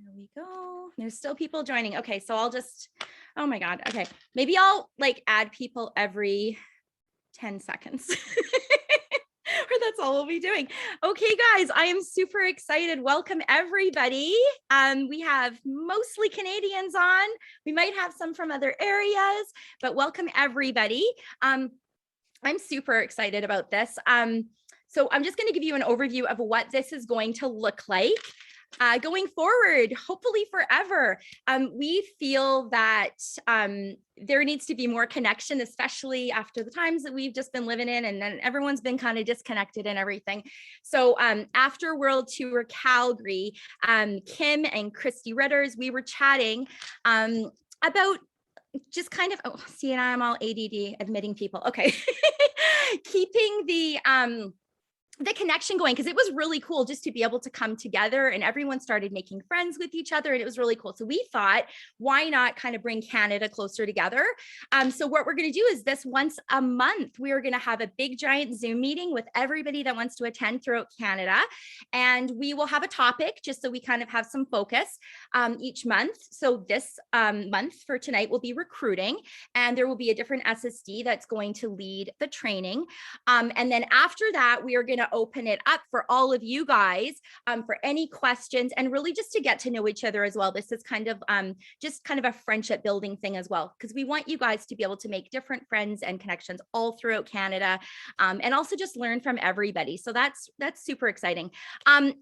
There we go. There's still people joining. Okay, so I'll just, oh my God. Okay, maybe I'll like add people every 10 seconds. Or that's all we'll be doing. Okay, guys, I am super excited. Welcome, everybody. We have mostly Canadians on. We might have some from other areas, but welcome, everybody. I'm super excited about this. So I'm just going to give you an overview of what this is going to look like. Going forward, hopefully forever. We feel that there needs to be more connection, especially after the times that we've just been living in, and then everyone's been kind of disconnected and everything. So after World Tour Calgary, Kim and Christy Ritters, we were chatting about just kind of, oh, see, and I'm all ADD admitting people. Okay. Keeping the connection going, because it was really cool just to be able to come together and everyone started making friends with each other, and it was really cool. So we thought, why not kind of bring Canada closer together? So what we're going to do is this once a month, we are going to have a big giant Zoom meeting with everybody that wants to attend throughout Canada. And we will have a topic just so we kind of have some focus each month. So this month for tonight will be recruiting, and there will be a different SSD that's going to lead the training. And then after that, we are going to open it up for all of you guys for any questions, and really just to get to know each other as well. This is kind of just kind of a friendship building thing as well, because we want you guys to be able to make different friends and connections all throughout Canada, and also just learn from everybody. So that's super exciting.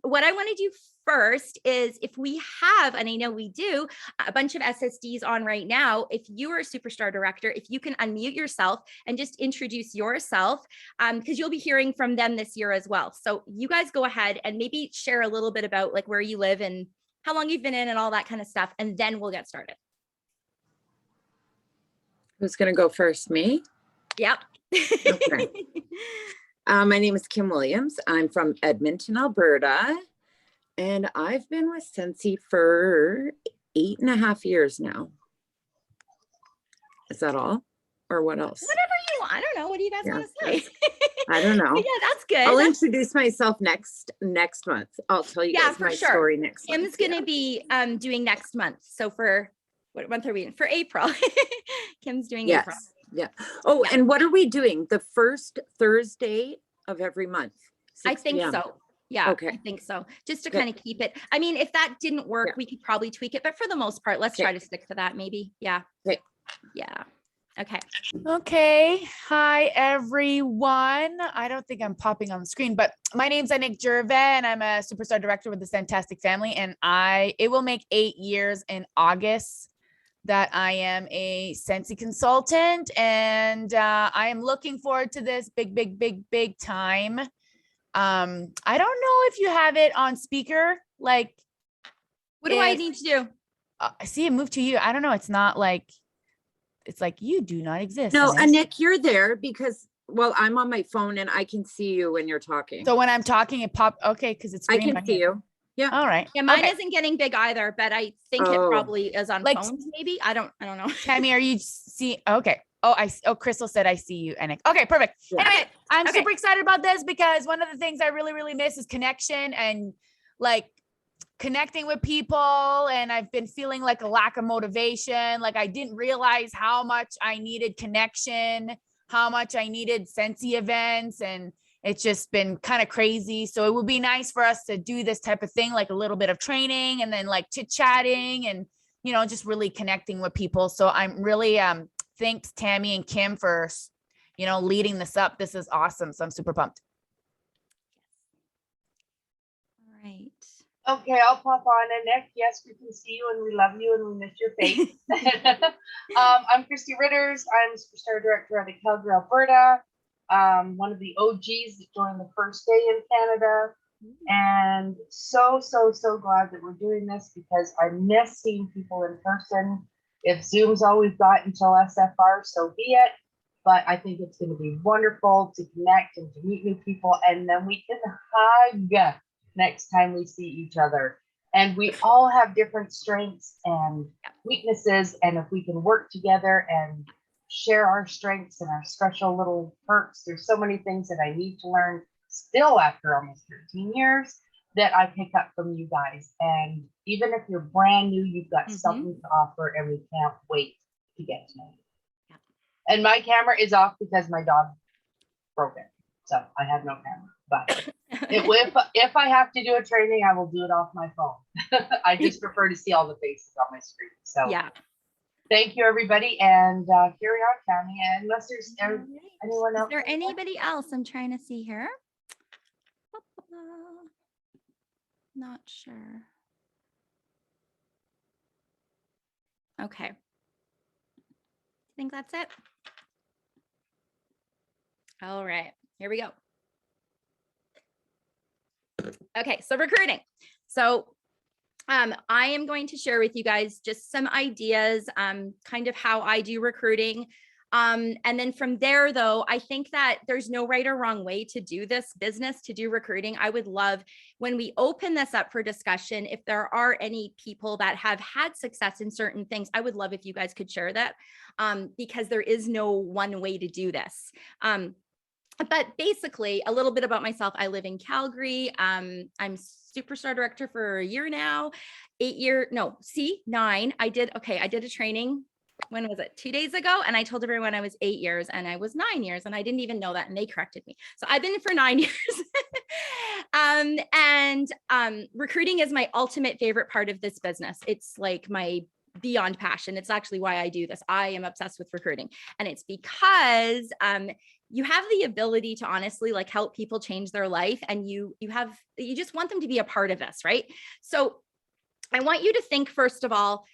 What I want to do first is, if we have, and I know we do, a bunch of SSDs on right now, if you are a Superstar Director, if you can unmute yourself and just introduce yourself, because you'll be hearing from them this year as well. So you guys go ahead and maybe share a little bit about like where you live and how long you've been in and all that kind of stuff, and then we'll get started. Who's going to go first? Me? Yep. Okay. My name is Kim Williams. I'm from Edmonton, Alberta. And I've been with Scentsy for 8.5 years now. Is that all? Or what else? Whatever you want. I don't know. What do you guys want to say? I don't know. Yeah, that's good. I'll introduce myself next month. I'll tell you guys my story next month. Kim's going to be doing next month. So for what month are we in? For April. Kim's doing April. Yeah. Oh, and what are we doing? The first Thursday of every month? I think so. Yeah, okay. I think so. Just to kind of keep it. I mean, if that didn't work, we could probably tweak it, but for the most part, let's try to stick to that maybe. Yeah. Okay. Yeah. Okay. Okay. Hi, everyone. I don't think I'm popping on the screen, but my name's Anik Gervais, and I'm a Superstar Director with the Fantastic Family. And it will make 8 years in August that I am a Scentsy consultant. And I am looking forward to this big time. I don't know if you have it on speaker. Like, what do I need to do? I see it move to you. I don't know. It's not like, it's like you do not exist. No, Anik, you're there because, well, I'm on my phone and I can see you when you're talking. So when I'm talking, it pop. Okay, because it's green. I can see you. Yeah. All right. Yeah, mine isn't getting big either, but I think it probably is on phones. Maybe I don't know. Tammy, are you see? Okay. Oh, Crystal said I see you, Anik. Okay, perfect. Yeah. Anyway, I'm super excited about this because one of the things I really miss is connection and like connecting with people. And I've been feeling like a lack of motivation. Like I didn't realize how much I needed connection, how much I needed Scentsy events, and it's just been kind of crazy. So it would be nice for us to do this type of thing, like a little bit of training and then like chit chatting and, you know, just really connecting with people. So I'm really, thanks Tammy and Kim for, you know, leading this up. This is awesome. So I'm super pumped. All right. Okay, I'll pop on. And Nick, yes, we can see you and we love you and we miss your face. I'm Christy Ritters. I'm Superstar Director out of Calgary, Alberta. One of the OGs that joined the first day in Canada. And so glad that we're doing this because I miss seeing people in person. If Zoom's all we've got until SFR, so be it. But I think it's going to be wonderful to connect and to meet new people. And then we can hug next time we see each other. And we all have different strengths and weaknesses. And if we can work together and share our strengths and our special little perks, there's so many things that I need to learn still after almost 13 years. that I pick up from you guys. And even if you're brand new, you've got something to offer, and we can't wait to get to know you. Yeah. And my camera is off because my dog broke it. So I have no camera. But if I have to do a training, I will do it off my phone. I just prefer to see all the faces on my screen. So yeah. Thank you, everybody. And carry on, Tammy. And unless there's anyone else. Is there anybody else? I'm trying to see here. Not sure. Okay. I think that's it. All right, here we go. Okay, so recruiting. So I am going to share with you guys just some ideas, kind of how I do recruiting. And then from there, though, I think that there's no right or wrong way to do this business, to do recruiting. I would love when we open this up for discussion, if there are any people that have had success in certain things, I would love if you guys could share that, because there is no one way to do this. But basically, a little bit about myself. I live in Calgary. I'm Superstar Director for a year now, 9. I did a training. When was it? 2 days ago. And I told everyone I was 8 years and I was 9 years, and I didn't even know that. And they corrected me. So I've been for 9 years. Recruiting is my ultimate favorite part of this business. It's like my beyond passion. It's actually why I do this. I am obsessed with recruiting. And it's because, you have the ability to honestly like help people change their life, and you just want them to be a part of this, right? So I want you to think, first of all,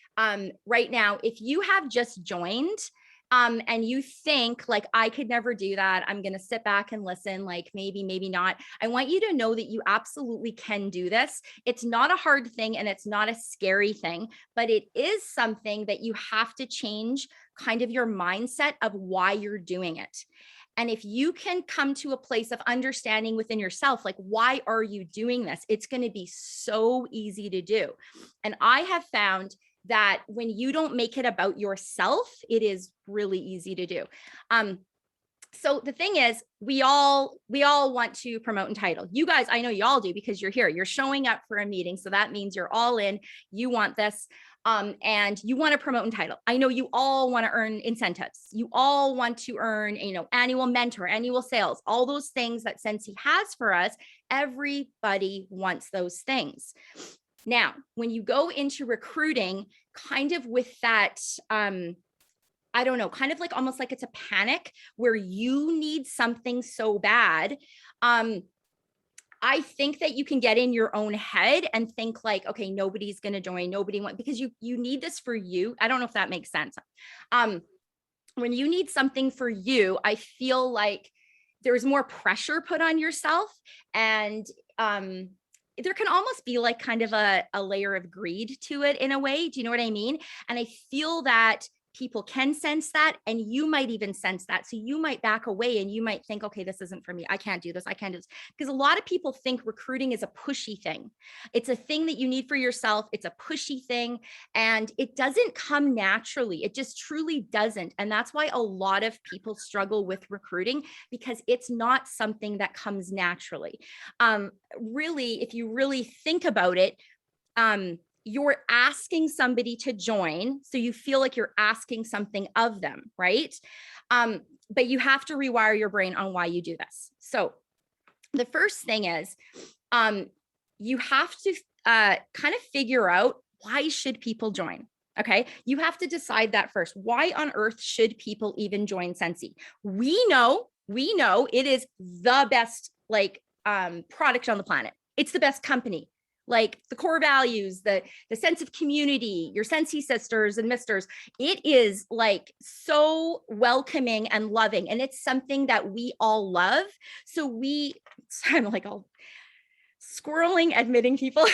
right now, if you have just joined, and you think like, I could never do that, I'm going to sit back and listen, like maybe not. I want you to know that you absolutely can do this. It's not a hard thing and it's not a scary thing, but it is something that you have to change kind of your mindset of why you're doing it. And if you can come to a place of understanding within yourself, like, why are you doing this? It's going to be so easy to do. And I have found that when you don't make it about yourself, it is really easy to do. So the thing is, we all want to promote and title. You guys, I know you all do, because you're here, you're showing up for a meeting. So that means you're all in, you want this, and you want to promote and title. I know you all want to earn incentives. You all want to earn, annual mentor, annual sales, all those things that Scentsy has for us. Everybody wants those things. Now, when you go into recruiting, kind of with that, I don't know, kind of like almost like it's a panic where you need something so bad. I think that you can get in your own head and think like, okay, nobody's going to join, because you need this for you. I don't know if that makes sense. When you need something for you, I feel like there's more pressure put on yourself, and there can almost be like kind of a layer of greed to it in a way. Do you know what I mean? And I feel that people can sense that, and you might even sense that. So you might back away and you might think, okay, this isn't for me. I can't do this. I can't do this. Because a lot of people think recruiting is a pushy thing. It's a thing that you need for yourself. It's a pushy thing, and it doesn't come naturally. It just truly doesn't. And that's why a lot of people struggle with recruiting, because it's not something that comes naturally. Really, if you really think about it, you're asking somebody to join, so you feel like you're asking something of them, right? But you have to rewire your brain on why you do this. So the first thing is, you have to kind of figure out, why should people join? Okay, you have to decide that first. Why on earth should people even join Scentsy? We know it is the best product on the planet. It's the best company. Like the core values, the sense of community, your Scentsy sisters and misters, it is like so welcoming and loving. And it's something that we all love. So I'm like all scrolling, admitting people.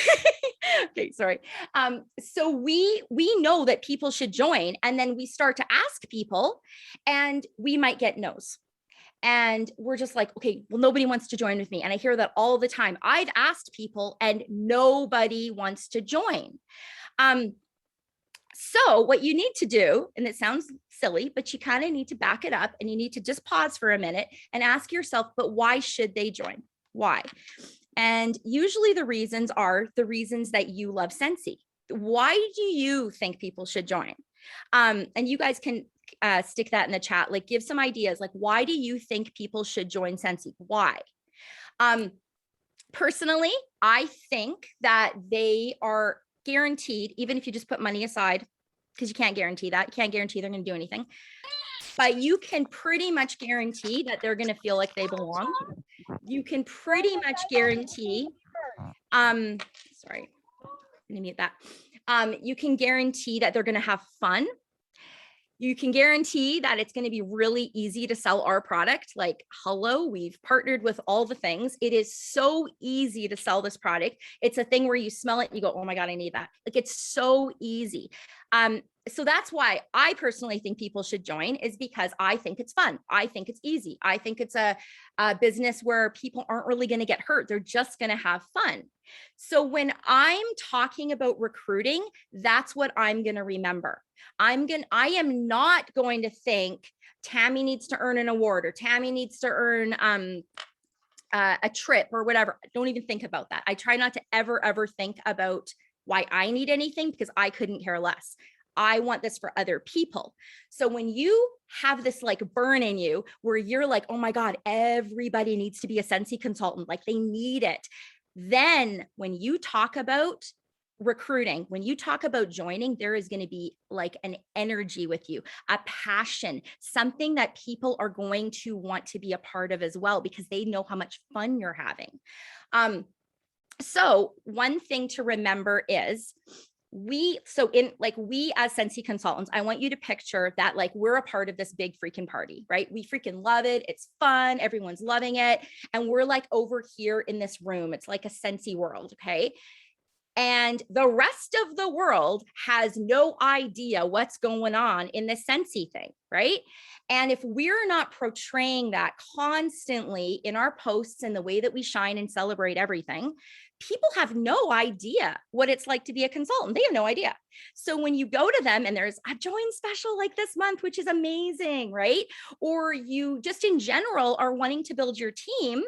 Okay, sorry. So we know that people should join, and then we start to ask people, and we might get no's. And we're just like, okay, well, nobody wants to join with me. And I hear that all the time. I've asked people and nobody wants to join. So what you need to do, and it sounds silly, but you kind of need to back it up, and you need to just pause for a minute and ask yourself, but why should they join? Why? And usually the reasons are the reasons that you love Scentsy. Why do you think people should join? And you guys can stick that in the chat, like give some ideas, like why do you think people should join Scentsy? Why? Personally, I think that they are guaranteed, even if you just put money aside, because you can't guarantee that. You can't guarantee they're going to do anything. But you can pretty much guarantee that they're going to feel like they belong. You can pretty much guarantee, sorry, I'm going to mute that. You can guarantee that they're going to have fun. You can guarantee that it's going to be really easy to sell our product. Like, hello, we've partnered with all the things. It is so easy to sell this product. It's a thing where you smell it and you go, oh my God, I need that. Like, it's so easy. So that's why I personally think people should join, is because I think it's fun. I think it's easy. I think it's a business where people aren't really going to get hurt. They're just going to have fun. So when I'm talking about recruiting, that's what I'm going to remember. I am not going to think Tammy needs to earn an award or Tammy needs to earn a trip or whatever. Don't even think about that. I try not to ever think about why I need anything, because I couldn't care less. I want this for other people. So when you have this like burn in you where you're like, oh my God, everybody needs to be a Scentsy consultant, like they need it. Then when you talk about recruiting, when you talk about joining, there is going to be like an energy with you, a passion, something that people are going to want to be a part of as well, because they know how much fun you're having. So one thing to remember is we as Scentsy consultants, I want you to picture that like we're a part of this big freaking party, right? We freaking love it. It's fun. Everyone's loving it. And we're like over here in this room. It's like a Scentsy world. Okay. And the rest of the world has no idea what's going on in the Scentsy thing, right? And if we're not portraying that constantly in our posts and the way that we shine and celebrate everything, people have no idea what it's like to be a consultant. They have no idea. So when you go to them and there's a join special like this month, which is amazing, right? Or you just in general are wanting to build your team,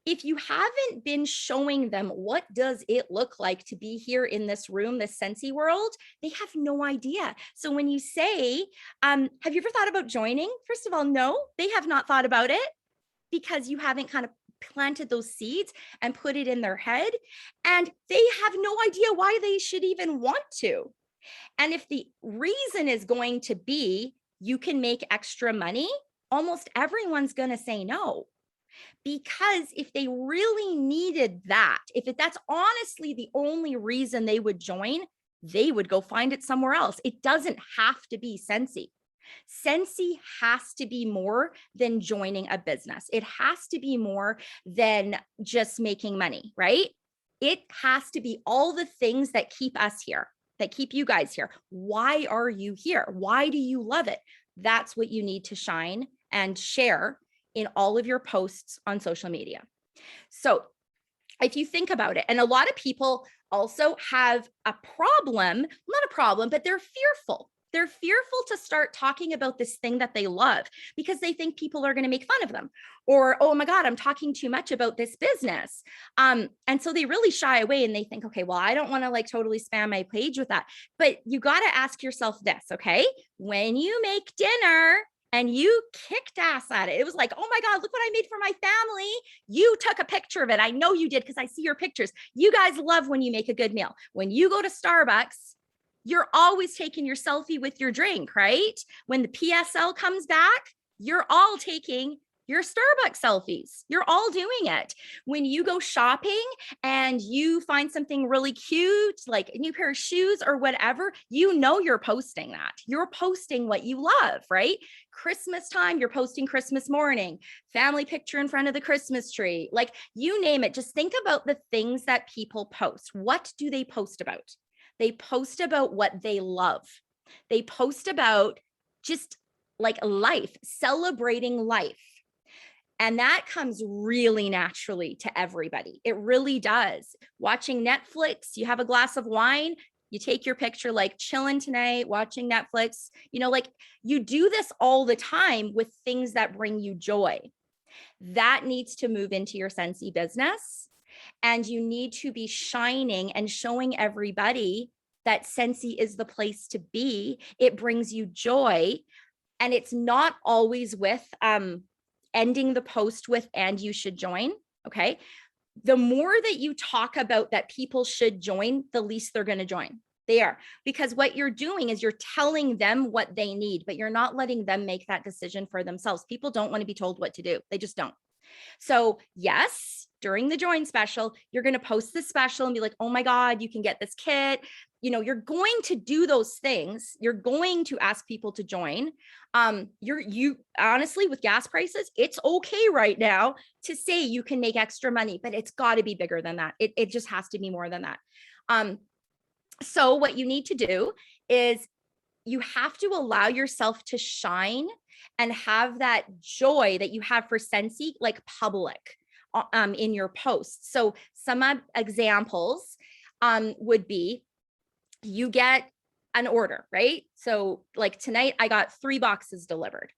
if you haven't been showing them what does it look like to be here in this room, this Scentsy world, they have no idea. So when you say, have you ever thought about joining? First of all, no, they have not thought about it, because you haven't kind of planted those seeds and put it in their head. And they have no idea why they should even want to. And if the reason is going to be you can make extra money, almost everyone's going to say no. Because if they really needed that, if that's honestly the only reason they would join, they would go find it somewhere else. It doesn't have to be Scentsy. Scentsy has to be more than joining a business. It has to be more than just making money, right? It has to be all the things that keep us here, that keep you guys here. Why are you here? Why do you love it? That's what you need to shine and share in all of your posts on social media. So if you think about it, and a lot of people also have a problem, not a problem, but they're fearful. They're fearful to start talking about this thing that they love because they think people are going to make fun of them, or, oh my God, I'm talking too much about this business. And so they really shy away and they think, okay, well, I don't want to like totally spam my page with that. But you got to ask yourself this, okay? When you make dinner, and you kicked ass at it. It was like, oh my God, look what I made for my family. You took a picture of it. I know you did because I see your pictures. You guys love when you make a good meal. When you go to Starbucks, you're always taking your selfie with your drink, right? When the PSL comes back, you're all taking your Starbucks selfies. You're all doing it. When you go shopping and you find something really cute, like a new pair of shoes or whatever, you know you're posting that. You're posting what you love, right? Christmas time, you're posting Christmas morning, family picture in front of the Christmas tree, like you name it. Just think about the things that people post. What do they post about? They post about what they love. They post about just like life, celebrating life. And that comes really naturally to everybody. It really does. Watching Netflix, you have a glass of wine, you take your picture, like chilling tonight, watching Netflix, like you do this all the time with things that bring you joy. That needs to move into your Scentsy business. and you need to be shining and showing everybody that Scentsy is the place to be. It brings you joy. And it's not always with ending the post with, and you should join. Okay. The more that you talk about that people should join, the least they're going to join. They are, because what you're doing is you're telling them what they need, but you're not letting them make that decision for themselves. People don't want to be told what to do. They just don't. So yes, during the join special, you're going to post this special and be like, oh my God, you can get this kit. You know, you're going to do those things. You're going to ask people to join. You honestly, with gas prices, it's okay right now to say you can make extra money, but it's got to be bigger than that. It just has to be more than that. So what you need to do is you have to allow yourself to shine and have that joy that you have for Scentsy, like public in your posts. So some examples would be, you get an order, right? So like tonight I got 3 boxes delivered.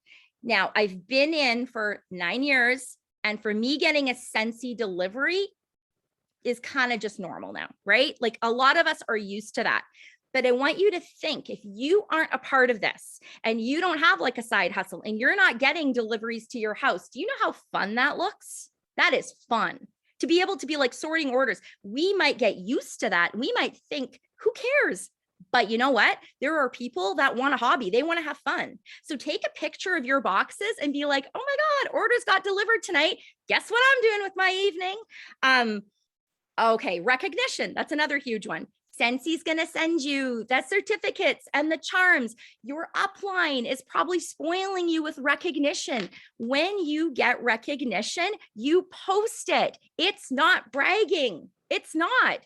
Now I've been in for 9 years, and for me getting a Scentsy delivery is kind of just normal now, right? Like a lot of us are used to that. But I want you to think, if you aren't a part of this and you don't have like a side hustle and you're not getting deliveries to your house, do you know how fun that looks? That is fun to be able to be like sorting orders. We might get used to that. We might think, who cares? But you know what? There are people that want a hobby. They want to have fun. So take a picture of your boxes and be like, oh my God, orders got delivered tonight. Guess what I'm doing with my evening? Okay, recognition. That's another huge one. Scentsy's going to send you the certificates and the charms. Your upline is probably spoiling you with recognition. When you get recognition, you post it. It's not bragging. It's not.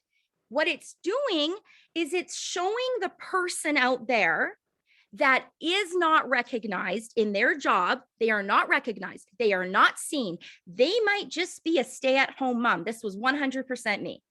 What it's doing is it's showing the person out there that is not recognized in their job. They are not recognized. They are not seen. They might just be a stay-at-home mom. This was 100% me.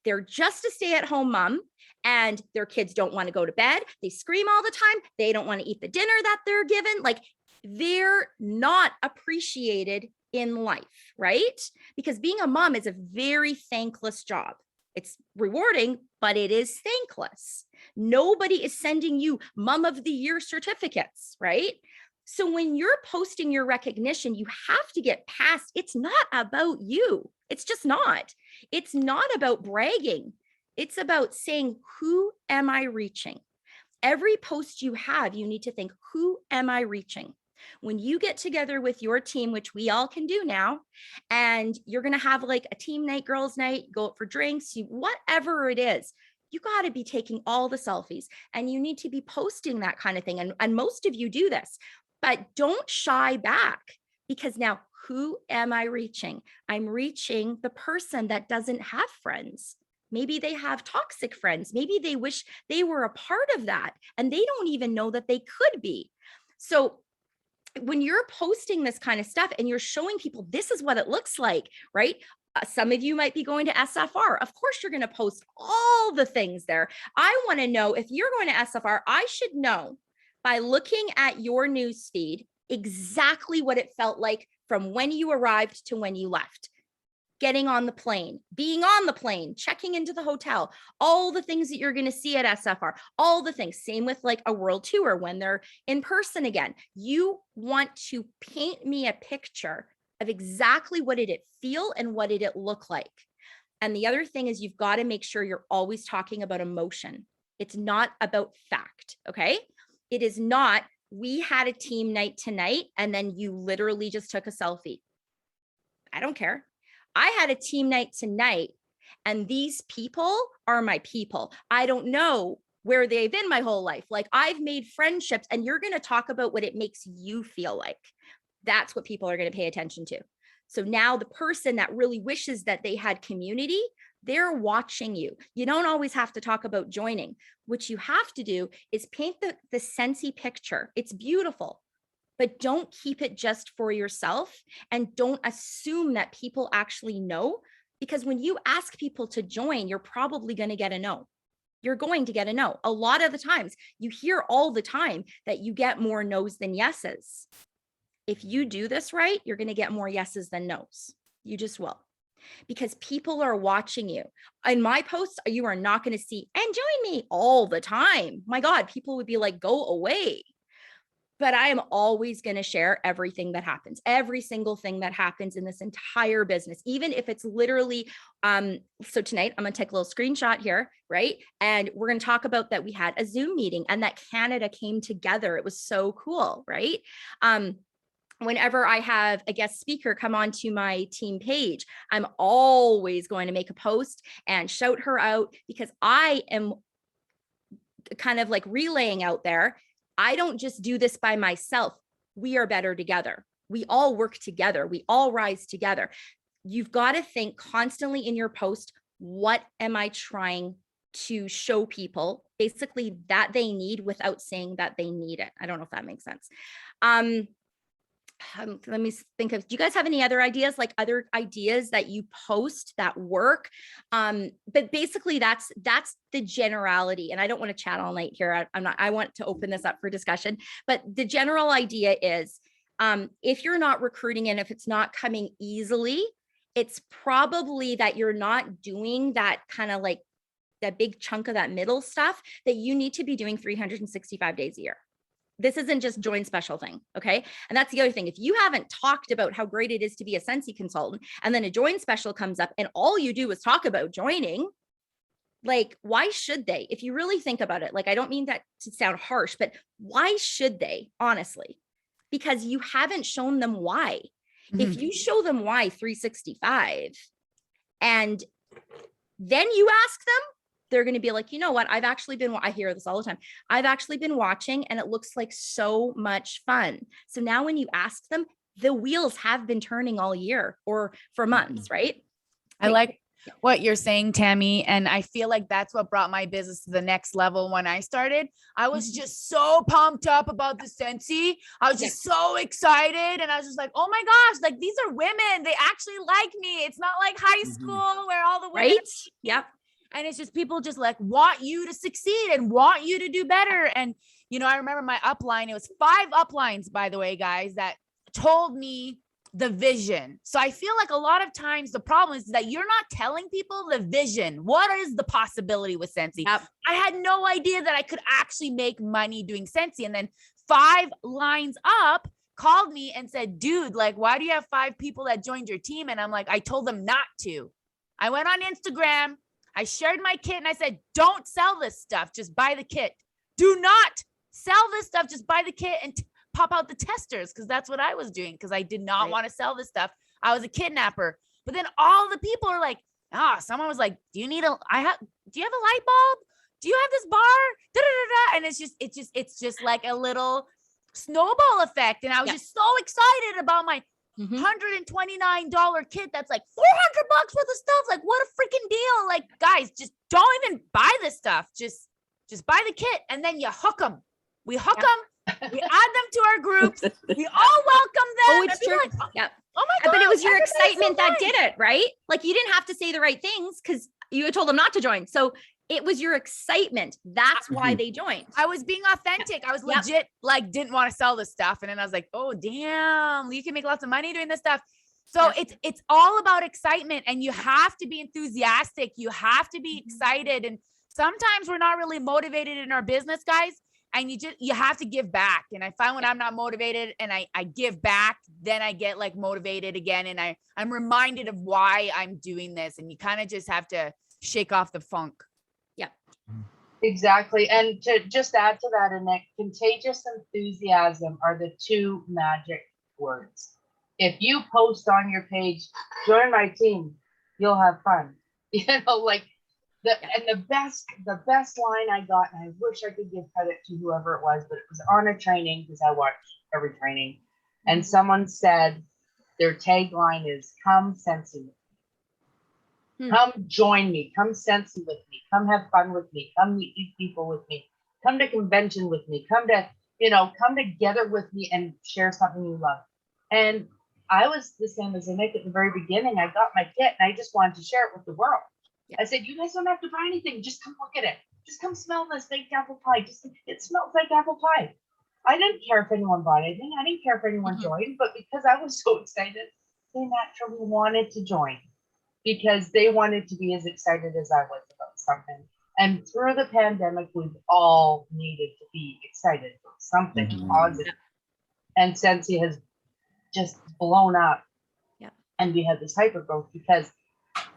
They're just a stay-at-home mom and their kids don't want to go to bed. They scream all the time. They don't want to eat the dinner that they're given. Like, they're not appreciated in life, right? Because being a mom is a very thankless job. It's rewarding, but it is thankless. Nobody is sending you Mom of the Year certificates, right? So when you're posting your recognition, you have to get past, it's not about you. It's just not. It's not about bragging. It's about saying, who am I reaching? Every post you have, you need to think, who am I reaching? When you get together with your team, which we all can do now, and you're going to have like a team night, girls night, go out for drinks, whatever it is, you got to be taking all the selfies and you need to be posting that kind of thing. And most of you do this, but don't shy back, because now who am I reaching? I'm reaching the person that doesn't have friends. Maybe they have toxic friends. Maybe they wish they were a part of that and they don't even know that they could be. So when you're posting this kind of stuff and you're showing people, this is what it looks like, right? Some of you might be going to SFR. Of course, you're going to post all the things there. I want to know, if you're going to SFR, I should know by looking at your news feed exactly what it felt like from when you arrived to when you left. Getting on the plane, being on the plane, checking into the hotel, all the things that you're going to see at SFR, all the things. Same with like a world tour when they're in person again. You want to paint me a picture of exactly what did it feel and what did it look like. And the other thing is, you've got to make sure you're always talking about emotion. It's not about fact. Okay. It is not, we had a team night tonight and then you literally just took a selfie. I don't care. I had a team night tonight and these people are my people. I don't know where they've been my whole life. Like, I've made friendships, and you're going to talk about what it makes you feel like. That's what people are going to pay attention to. So now the person that really wishes that they had community, they're watching you. You don't always have to talk about joining. What you have to do is paint the Scentsy picture. It's beautiful, but don't keep it just for yourself, and don't assume that people actually know, because when you ask people to join, you're probably going to get a no. You're going to get a no. A lot of the times you hear all the time that you get more no's than yeses. If you do this right, you're going to get more yeses than no's. You just will. because people are watching you. In my posts, you are not going to see, and join me all the time. My God, people would be like, go away. But I am always going to share everything that happens, every single thing that happens in this entire business, even if it's literally, so tonight I'm going to take a little screenshot here, right? And we're going to talk about that we had a Zoom meeting and that Canada came together. It was so cool, right? Whenever I have a guest speaker come onto my team page, I'm always going to make a post and shout her out, because I am kind of like relaying out there, I don't just do this by myself. We are better together. We all work together. We all rise together. You've got to think constantly in your post, what am I trying to show people basically that they need without saying that they need it? I don't know if that makes sense. Let me think of, do you guys have any other ideas, like other ideas that you post that work? But basically that's the generality. And I don't want to chat all night here. I want to open this up for discussion, but the general idea is, if you're not recruiting and if it's not coming easily, it's probably that you're not doing that kind of like that big chunk of that middle stuff that you need to be doing 365 days a year. This isn't just join special thing. Okay. And that's the other thing. If you haven't talked about how great it is to be a Scentsy consultant, and then a join special comes up and all you do is talk about joining, like, why should they? If you really think about it, like, I don't mean that to sound harsh, but why should they, honestly? Because you haven't shown them why. If you show them why 365 and then you ask them, they're going to be like, you know what? I hear this all the time. I've actually been watching and it looks like so much fun. So now when you ask them, the wheels have been turning all year or for months, right? I like what you're saying, Tammy. And I feel like that's what brought my business to the next level. When I started, I was just so pumped up about the Scentsy. I was just so excited. And I was just like, oh my gosh, like these are women. They actually like me. It's not like high school where all the women. Right? Yep. And it's just people just like want you to succeed and want you to do better. And, you know, I remember my upline, it was 5 uplines, by the way, guys, that told me the vision. So I feel like a lot of times the problem is that you're not telling people the vision. What is the possibility with Scentsy? Yep. I had no idea that I could actually make money doing Scentsy. And then 5 lines up called me and said, dude, like, why do you have 5 people that joined your team? And I'm like, I told them not to. I went on Instagram. I shared my kit and I said, don't sell this stuff. Just buy the kit. Do not sell this stuff. Just buy the kit and pop out the testers. Cause that's what I was doing. Cause I did not want to sell this stuff. I was a kidnapper. But then all the people are like, someone was like, do you have a light bulb? Do you have this bar? Da-da-da-da. And it's just like a little snowball effect. And I was just so excited about my $129 kit that's like $400 worth of stuff. Like, what a freaking deal. Like, guys, just don't even buy this stuff. Just buy the kit and then you hook them. We hook them. We add them to our groups. We all welcome them. Oh, it's true. Like, oh my God. But it was your excitement that did it, right? Like, you didn't have to say the right things because you had told them not to join. So it was your excitement. That's why they joined. I was being authentic. I was legit, like, didn't want to sell this stuff. And then I was like, oh, damn, you can make lots of money doing this stuff. So it's all about excitement, and you have to be enthusiastic. You have to be excited. And sometimes we're not really motivated in our business, guys. And you have to give back. And I find when I'm not motivated and I give back, then I get like motivated again. And I'm reminded of why I'm doing this. And you kind of just have to shake off the funk. Yeah, exactly. And to just add to that, Annette, contagious enthusiasm are the 2 magic words. If you post on your page, join my team, you'll have fun. You know, like the best line I got, and I wish I could give credit to whoever it was, but it was on a training because I watch every training. And someone said their tagline is, come Scentsy. Come join me. Come Scentsy with me. Come have fun with me. Come meet these people with me. Come to convention with me. Come together with me and share something you love. And I was the same as Nick at the very beginning. I got my kit and I just wanted to share it with the world. Yeah. I said, you guys don't have to buy anything. Just come look at it. Just come smell this baked apple pie. It smells like apple pie. I didn't care if anyone bought anything. I didn't care if anyone joined, but because I was so excited, they naturally wanted to join. because they wanted to be as excited as I was about something. And through the pandemic, we've all needed to be excited for something positive. And Scentsy has just blown up. Yeah. And we had this hyper growth because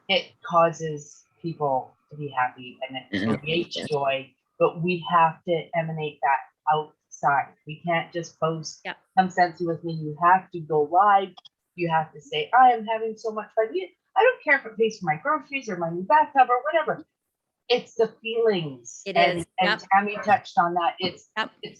it causes people to be happy and it creates joy, but we have to emanate that outside. We can't just post, come Scentsy with me. You have to go live. You have to say, I am having so much fun. I don't care if it pays for my groceries or my new bathtub or whatever. It's the feelings. And Tammy touched on that. It's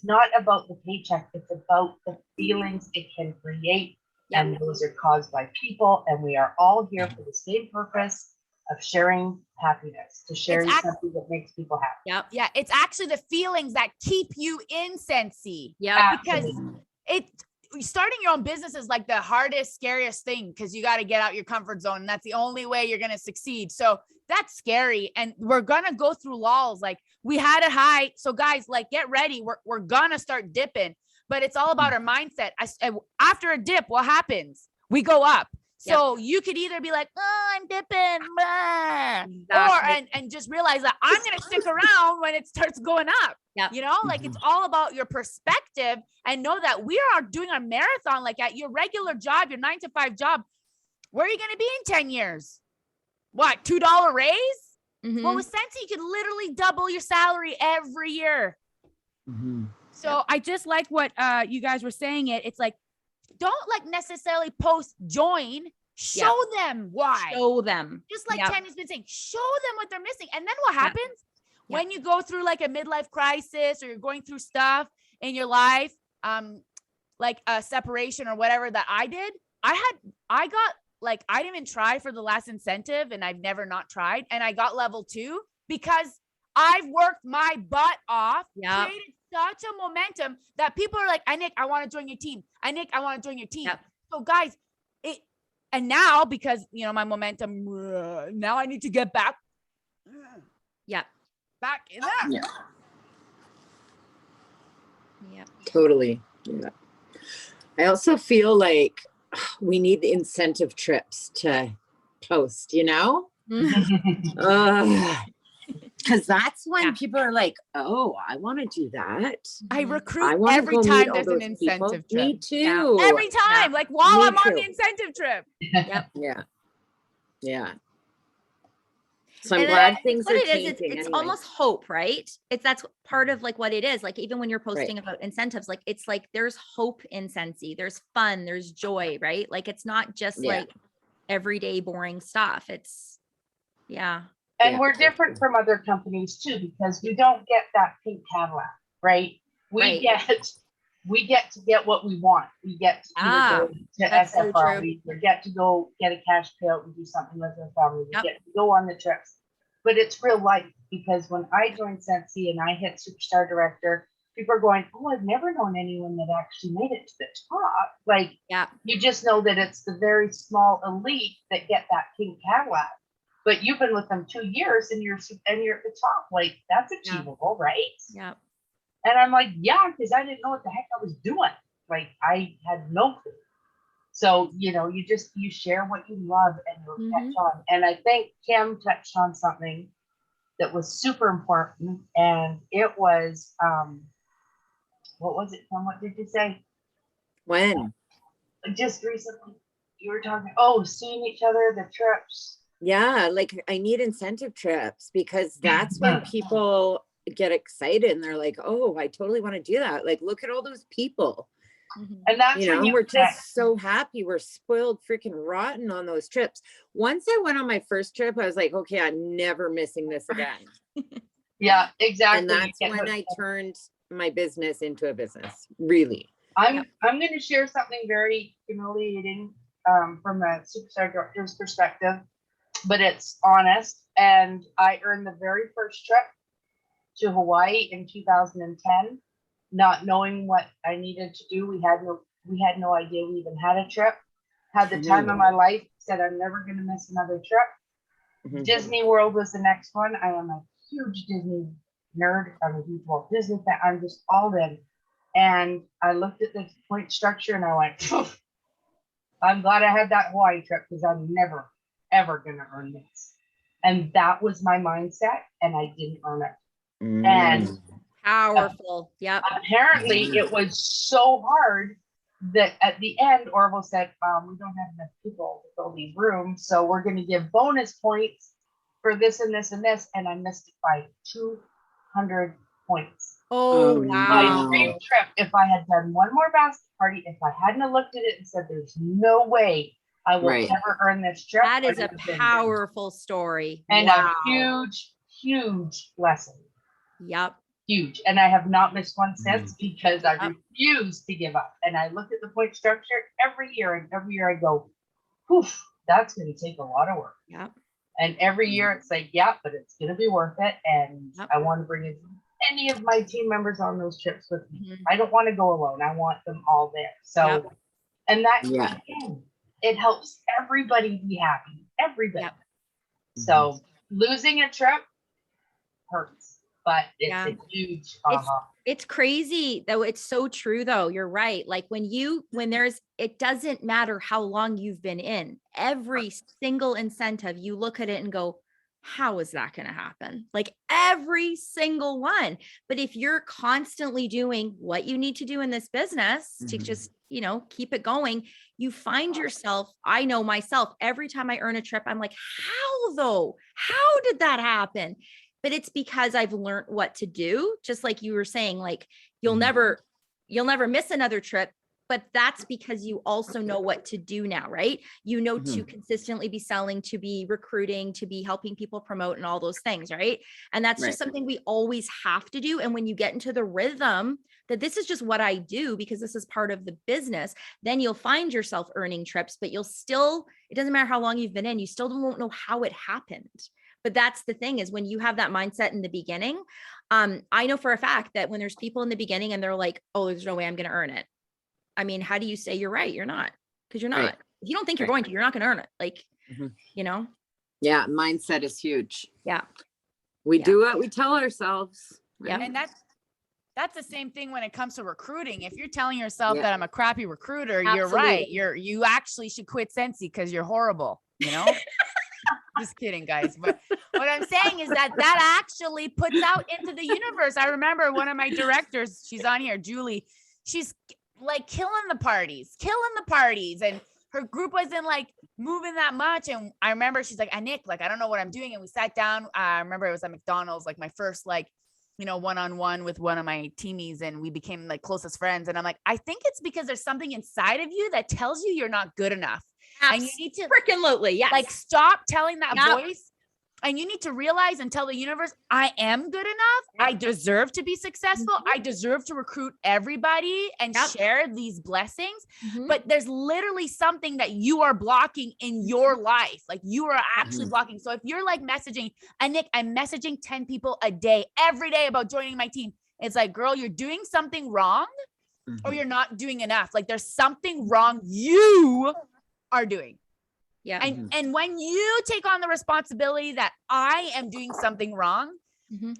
not about the paycheck. It's about the feelings it can create. And those are caused by people. And we are all here for the same purpose of sharing happiness, to sharing something that makes people happy. Yeah. It's actually the feelings that keep you in Scentsy. Yeah. Because starting your own business is like the hardest, scariest thing, because you got to get out your comfort zone. And that's the only way you're going to succeed. So that's scary. And we're going to go through lulls. Like we had a high. So guys, like, get ready. We're going to start dipping, but it's all about our mindset. After a dip, what happens? We go up. So you could either be like, oh, I'm dipping, or and just realize that I'm going to stick around when it starts going up. You know, like it's all about your perspective, and know that we are doing a marathon. Like at your regular job, your 9-to-5 job, where are you going to be in 10 years? What, $2 raise? Well, with Scentsy, you could literally double your salary every year. So I just like what you guys were saying. It's like, don't like necessarily post join, show them why. Show them. Just like Tammy's been saying, show them what they're missing. And then what happens when you go through like a midlife crisis, or you're going through stuff in your life, like a separation or whatever that I did, I didn't even try for the last incentive, and I've never not tried. And I got level 2 because I've worked my butt off, created such a momentum that people are like, Nick, I want to join your team. Nick, I want to join your team. So guys, and now, because, you know, my momentum, now I need to get back. Back in that. Totally. I also feel like we need the incentive trips to post, you know? Because that's when people are like, oh, I want to do that. I recruit every time there's an incentive trip. Me too. Every time, like while I'm on the incentive trip. Yeah. So I'm glad things are changing. It's almost hope, right? That's part of like what it is. Like even when you're posting about incentives, like it's like there's hope in Scentsy. There's fun. There's joy, right? Like it's not just like everyday boring stuff. It's And we're different from other companies too, because we don't get that pink Cadillac, right? We get to get what we want. We get to go to SFR. We get to go get a cash payout and do something with our family. We get to go on the trips. But it's real life, because when I joined Scentsy and I hit Superstar Director, people are going, oh, I've never known anyone that actually made it to the top. Like, you just know that it's the very small elite that get that pink Cadillac. But you've been with them 2 years and you're at the top. Like, that's achievable, right? Yeah. And I'm like, because I didn't know what the heck I was doing. Like, I had no clue. So, you know, you share what you love and you'll catch on. And I think Kim touched on something that was super important. And it was, what was it, Kim? What did you say? When? Just recently. You were talking, seeing each other, the trips. Yeah, like I need incentive trips, because that's when people get excited and they're like, oh, I totally want to do that. Like, look at all those people. And that's, you know, we're just so happy. We're spoiled freaking rotten on those trips. Once I went on my first trip, I was like, okay, I'm never missing this again. Yeah, exactly. And that's when I turned my business into a business. Really. I'm going to share something very humiliating from a Superstar Director's perspective, but it's honest. And I earned the very first trip to Hawaii in 2010, not knowing what I needed to do. We had no idea we even had a trip. Had the time of my life. Said I'm never going to miss another trip. Disney World was the next one. I am a huge Disney nerd. I'm a huge Walt Disney fan. I'm just all in. And I looked at the point structure and I went, I'm glad I had that Hawaii trip, because I'm never ever going to earn this. And that was my mindset, and I didn't earn it. Mm. And Powerful. Yep. apparently it was so hard that at the end, Orville said, we don't have enough people to fill these rooms, so we're going to give bonus points for this and this and this. And I missed it by 200 points. Oh, My wow. dream trip, if I had done one more basket party, if I hadn't have looked at it and said, there's no way I will ever earn this trip. That is a powerful story. And a huge, huge lesson. Yep. Huge. And I have not missed one since because I refuse to give up. And I look at the point structure every year, and every year I go, poof, that's going to take a lot of work. Yep. And every year it's like, yeah, but it's going to be worth it. And I want to bring as many of my team members on those trips with me. I don't want to go alone. I want them all there. So, and that, again, it helps everybody be happy. Everybody. So losing a trip hurts, but it's a huge It's crazy though. It's so true though. You're right. Like it doesn't matter how long you've been in, every single incentive, you look at it and go, how is that going to happen? Like every single one. But if you're constantly doing what you need to do in this business to just, keep it going, you find yourself, I know myself, every time I earn a trip, I'm like, how though? How did that happen? But it's because I've learned what to do. Just like you were saying, like you'll never miss another trip, but that's because you also know what to do now, right? You know, to consistently be selling, to be recruiting, to be helping people promote and all those things, right? And that's just something we always have to do. And when you get into the rhythm that this is just what I do because this is part of the business, then you'll find yourself earning trips, but it doesn't matter how long you've been in, you still won't know how it happened. But that's the thing is when you have that mindset in the beginning, I know for a fact that when there's people in the beginning and they're like, oh, there's no way I'm going to earn it. I mean, how do you say you're right? You're not, because you're not. If you don't think you're going to, you're not going to earn it. Like, Yeah. Mindset is huge. Yeah. We do what we tell ourselves. Yeah. And that's the same thing when it comes to recruiting. If you're telling yourself that I'm a crappy recruiter, you're right. You actually should quit Scentsy because you're horrible, Just kidding, guys. But what I'm saying is that actually puts out into the universe. I remember one of my directors, she's on here, Julie, she's like killing the parties. And her group wasn't like moving that much. And I remember she's like, Nick, like, I don't know what I'm doing. And we sat down. I remember it was at McDonald's, like my first, one-on-one with one of my teamies, and we became like closest friends. And I'm like, I think it's because there's something inside of you that tells you you're not good enough. And you need to freaking like stop telling that voice, and you need to realize and tell the universe, I am good enough. I deserve to be successful. I deserve to recruit everybody and share these blessings. But there's literally something that you are blocking in your life. Like you are actually blocking. So if you're like messaging, Nick, I'm messaging 10 people a day, every day about joining my team. It's like, girl, you're doing something wrong or you're not doing enough. Like there's something wrong you are doing. Yeah. And when you take on the responsibility that I am doing something wrong,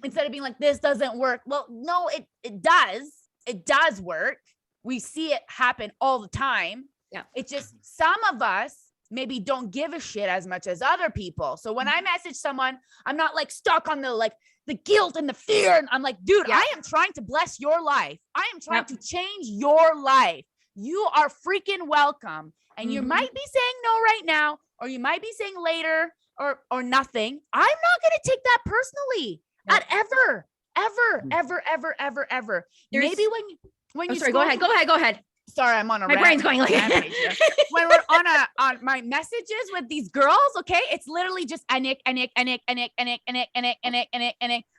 instead of being like, this doesn't work. Well, no, it does work. We see it happen all the time. Yeah. It's just some of us maybe don't give a shit as much as other people. So when I message someone, I'm not like stuck on the guilt and the fear. And I'm like, dude, I am trying to bless your life. I am trying to change your life. You are freaking welcome. And you might be saying no right now, or you might be saying later or nothing. I'm not going to take that personally at ever. Maybe when you sorry, go ahead. Sorry, I'm on a my brain's going like when we're on my messages with these girls, okay, it's literally just Nick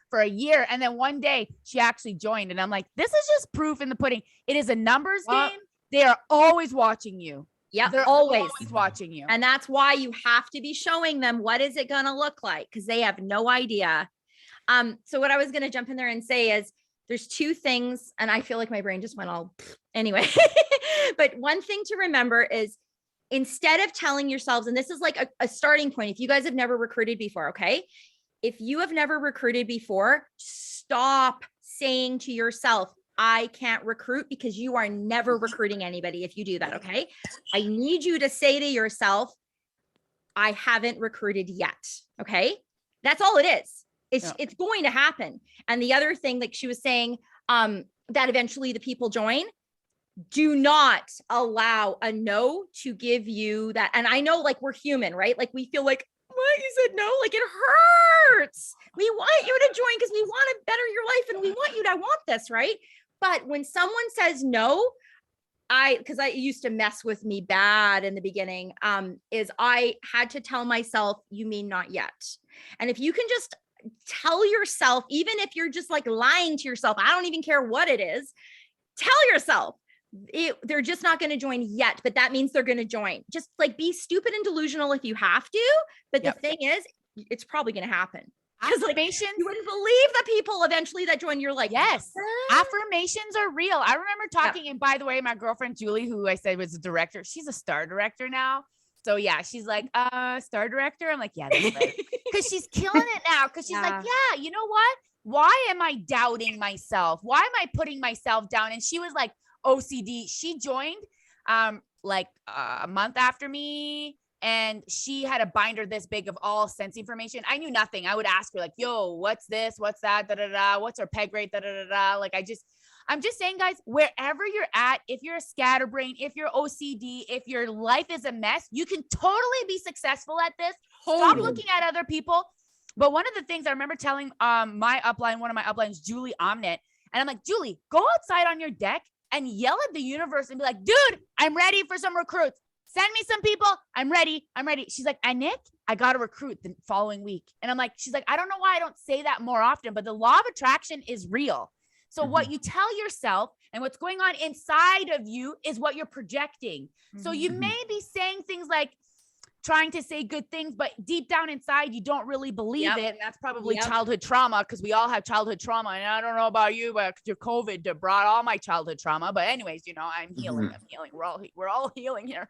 for a year, and then one day she actually joined, and I'm like, this is just proof in the pudding. It is a numbers game. They are always watching you. Yeah, they're always watching you, and that's why you have to be showing them what is it going to look like, because they have no idea. So what I was going to jump in there and say is there's two things, and I feel like my brain just went all anyway. But one thing to remember is instead of telling yourselves, and this is like a starting point, if you guys have never recruited before, okay, if you have never recruited before, stop saying to yourself, I can't recruit, because you are never recruiting anybody if you do that. Okay. I need you to say to yourself, I haven't recruited yet. Okay. That's all it is. It's going to happen. And the other thing, like she was saying, that eventually the people join. Do not allow a no to give you that. And I know, like, we're human, right? Like, we feel like, what, you said no? Like, it hurts. We want you to join because we want to better your life and we want you to want this, right? But when someone says no, because I used to mess with me bad in the beginning, is I had to tell myself, you mean not yet. And if you can just tell yourself, even if you're just like lying to yourself, I don't even care what it is, tell yourself, they're just not going to join yet, but that means they're going to join. Just like be stupid and delusional if you have to. But the thing is, it's probably going to happen. Because like, you wouldn't believe the people eventually that join. You're like, yes, affirmations are real. I remember talking, and by the way, my girlfriend Julie, who I said was a director, she's a star director now. So yeah, she's like, star director. I'm like, yeah, that's right. Because she's killing it now. Because she's like, yeah, you know what? Why am I doubting myself? Why am I putting myself down? And she was like, OCD. She joined like a month after me, and she had a binder this big of all Scentsy information. I knew nothing. I would ask her like, yo, what's this? What's that? Da, da, da. What's our peg rate? Da, da, da, da. Like, I'm just saying, guys, wherever you're at, if you're a scatterbrain, if you're OCD, if your life is a mess, you can totally be successful at this. Stop looking at other people. But one of the things I remember telling my upline, one of my uplines, Julie Omnet, and I'm like, Julie, go outside on your deck and yell at the universe and be like, dude, I'm ready for some recruits. Send me some people. I'm ready. I'm ready. She's like, and Nick, I got to recruit the following week. And I'm like, she's like, I don't know why I don't say that more often, but the law of attraction is real. So what you tell yourself and what's going on inside of you is what you're projecting. So you may be saying things like trying to say good things, but deep down inside, you don't really believe it. And that's probably childhood trauma, because we all have childhood trauma. And I don't know about you, but your COVID brought all my childhood trauma. But anyways, you know, I'm healing. I'm healing. We're all healing here.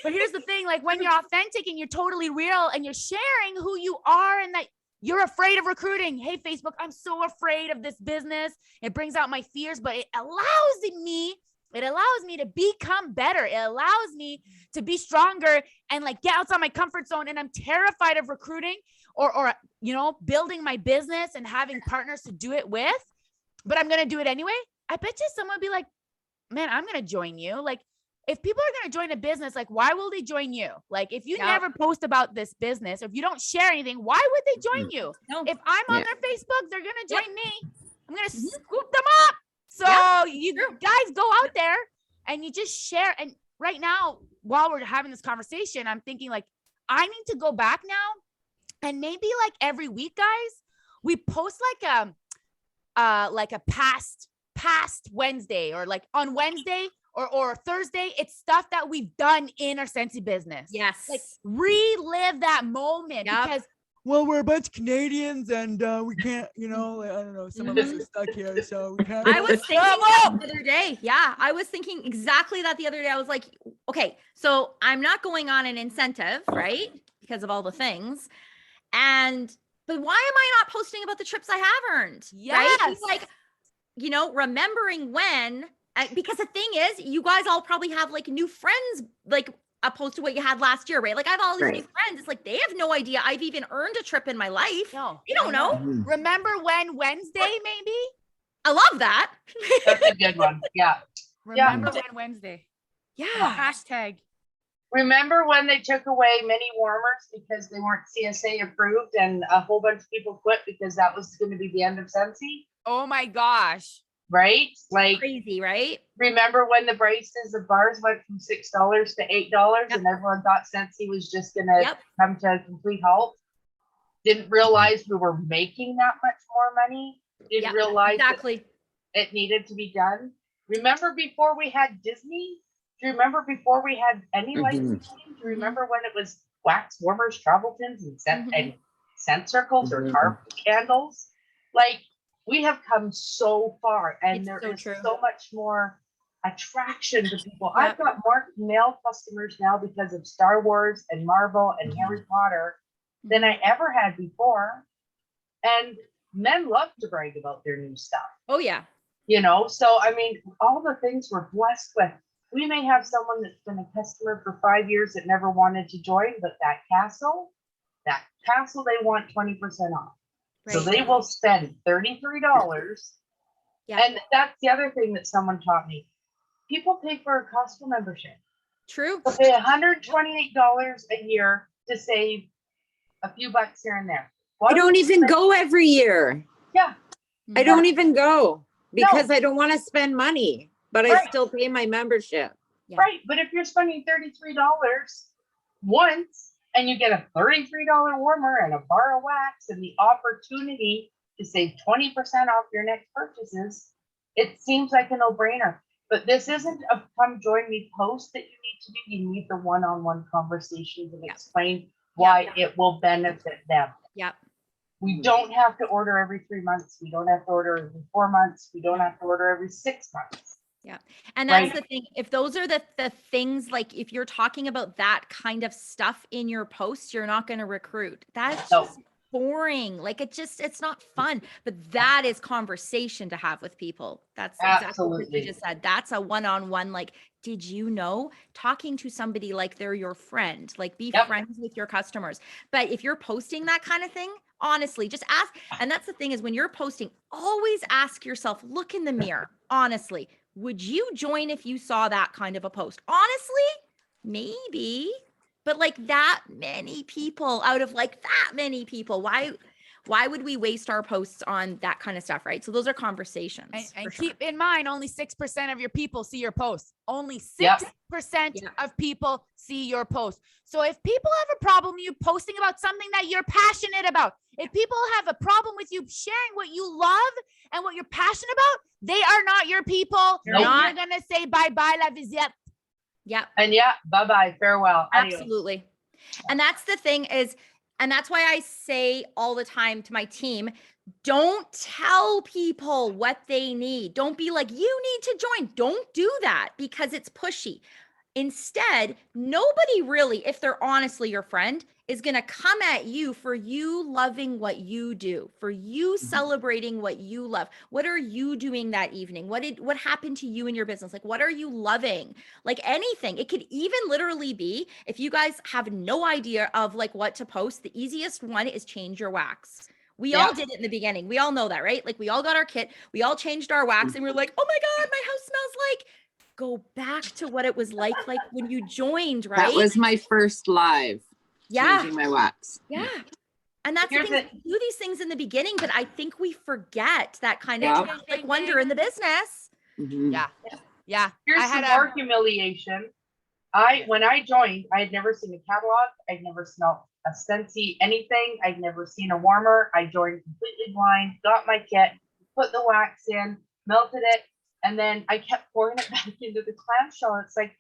But here's the thing, like when you're authentic and you're totally real and you're sharing who you are and that you're afraid of recruiting. Hey, Facebook, I'm so afraid of this business. It brings out my fears, but it allows me to become better. It allows me to be stronger and like get outside my comfort zone. And I'm terrified of recruiting or, you know, building my business and having partners to do it with, but I'm going to do it anyway. I bet you someone would be like, man, I'm going to join you. Like if people are going to join a business, like why will they join you? Like if you never post about this business, or if you don't share anything, why would they join you? No. If I'm on their Facebook, they're going to join me. I'm going to scoop them up. So you guys go out there and you just share. And right now, while we're having this conversation, I'm thinking like, I need to go back now. And maybe like every week, guys, we post like a past Wednesday, or like on Wednesday or Thursday, it's stuff that we've done in our Scentsy business. Yes. Like relive that moment because well, we're a bunch of Canadians and we can't, you know, I don't know, some of us are stuck here, so we can't. I was thinking that the other day. Yeah, I was thinking exactly that the other day. I was like, okay, so I'm not going on an incentive, right? Because of all the things. But why am I not posting about the trips I have earned? Yes. Right? Like, you know, remembering when, because the thing is, you guys all probably have like new friends, like opposed to what you had last year, right? Like I have all these new friends. It's like, they have no idea I've even earned a trip in my life. No, you don't know. Remember when Wednesday, maybe? I love that. That's a good one. Yeah. Remember when Wednesday. Yeah. Hashtag. Remember when they took away mini warmers because they weren't CSA approved and a whole bunch of people quit because that was going to be the end of Scentsy? Oh my gosh. Right? Like crazy, right? Remember when the prices of bars went from $6 to $8 and everyone thought Scentsy was just going to come to a complete halt? Didn't realize we were making that much more money. Didn't realize exactly it needed to be done. Remember before we had Disney? Do you remember before we had any licensing? Do you remember when it was wax warmers, travel tins, and scent circles or tar candles? Like, we have come so far, and there is so much more attraction to people. I've got more male customers now because of Star Wars and Marvel and Harry Potter than I ever had before. And men love to brag about their new stuff. Oh, yeah. You know, so I mean, all the things we're blessed with. We may have someone that's been a customer for 5 years that never wanted to join, but that castle, they want 20% off. So Right. they will spend $33. Yeah. And that's the other thing that someone taught me. People pay for a Costco membership. True. They'll pay $128 a year to save a few bucks here and there. I don't even go every year. Yeah. I don't even go because No. I don't want to spend money, but I Right. still pay my membership. Yeah. Right. But if you're spending $33 once and you get a $33 warmer and a bar of wax and the opportunity to save 20% off your next purchases, it seems like a no-brainer. But this isn't a come join me post that you need to do. You need the one-on-one conversations and explain why it will benefit them. Yep. We don't have to order every 3 months. We don't have to order every 4 months. We don't have to order every 6 months. Yeah. And that's Right. the thing. If those are the things, like if you're talking about that kind of stuff in your posts, you're not going to recruit. That's No. just boring. Like it's not fun, but that is conversation to have with people. That's exactly what Absolutely. you just said. That's a one-on-one, like, did you know, talking to somebody like they're your friend, like be Yep. friends with your customers. But if you're posting that kind of thing, honestly, just ask. And that's the thing is when you're posting, always ask yourself, look in the mirror, honestly, would you join if you saw that kind of a post? Honestly, maybe. But like that many people out of like that many people, why would we waste our posts on that kind of stuff, right? So those are conversations. And for sure. keep in mind, only 6% of your people see your posts. Only 6% Yep. of people see your post. So if people have a problem you posting about something that you're passionate about, if people have a problem with you sharing what you love and what you're passionate about, they are not your people. Nope. And you're going to say bye-bye, la visite. Yep. And bye-bye, farewell. Adios. Absolutely. And that's the thing is, and that's why I say all the time to my team, don't tell people what they need. Don't be like, you need to join. Don't do that because it's pushy. Instead, nobody really, if they're honestly your friend, is going to come at you for you loving what you do, for you celebrating what you love. What are you doing that evening? What happened to you in your business? Like, what are you loving? Like anything. It could even literally be, if you guys have no idea of like what to post, the easiest one is change your wax. We all did it in the beginning. We all know that, right? Like we all got our kit, we all changed our wax and we we're like, oh my God, my house smells like. Go back to what it was like when you joined, right? That was my first live. Changing my wax. Yeah. And that's the Here's thing, we do these things in the beginning, but I think we forget that kind of like wonder in the business. Mhm. Yeah. Here's some more humiliation. When I joined, I had never seen a catalog. I'd never smelled a Scentsy anything. I'd never seen a warmer. I joined completely blind, got my kit, put the wax in, melted it, and then I kept pouring it back into the clamshell. It's like,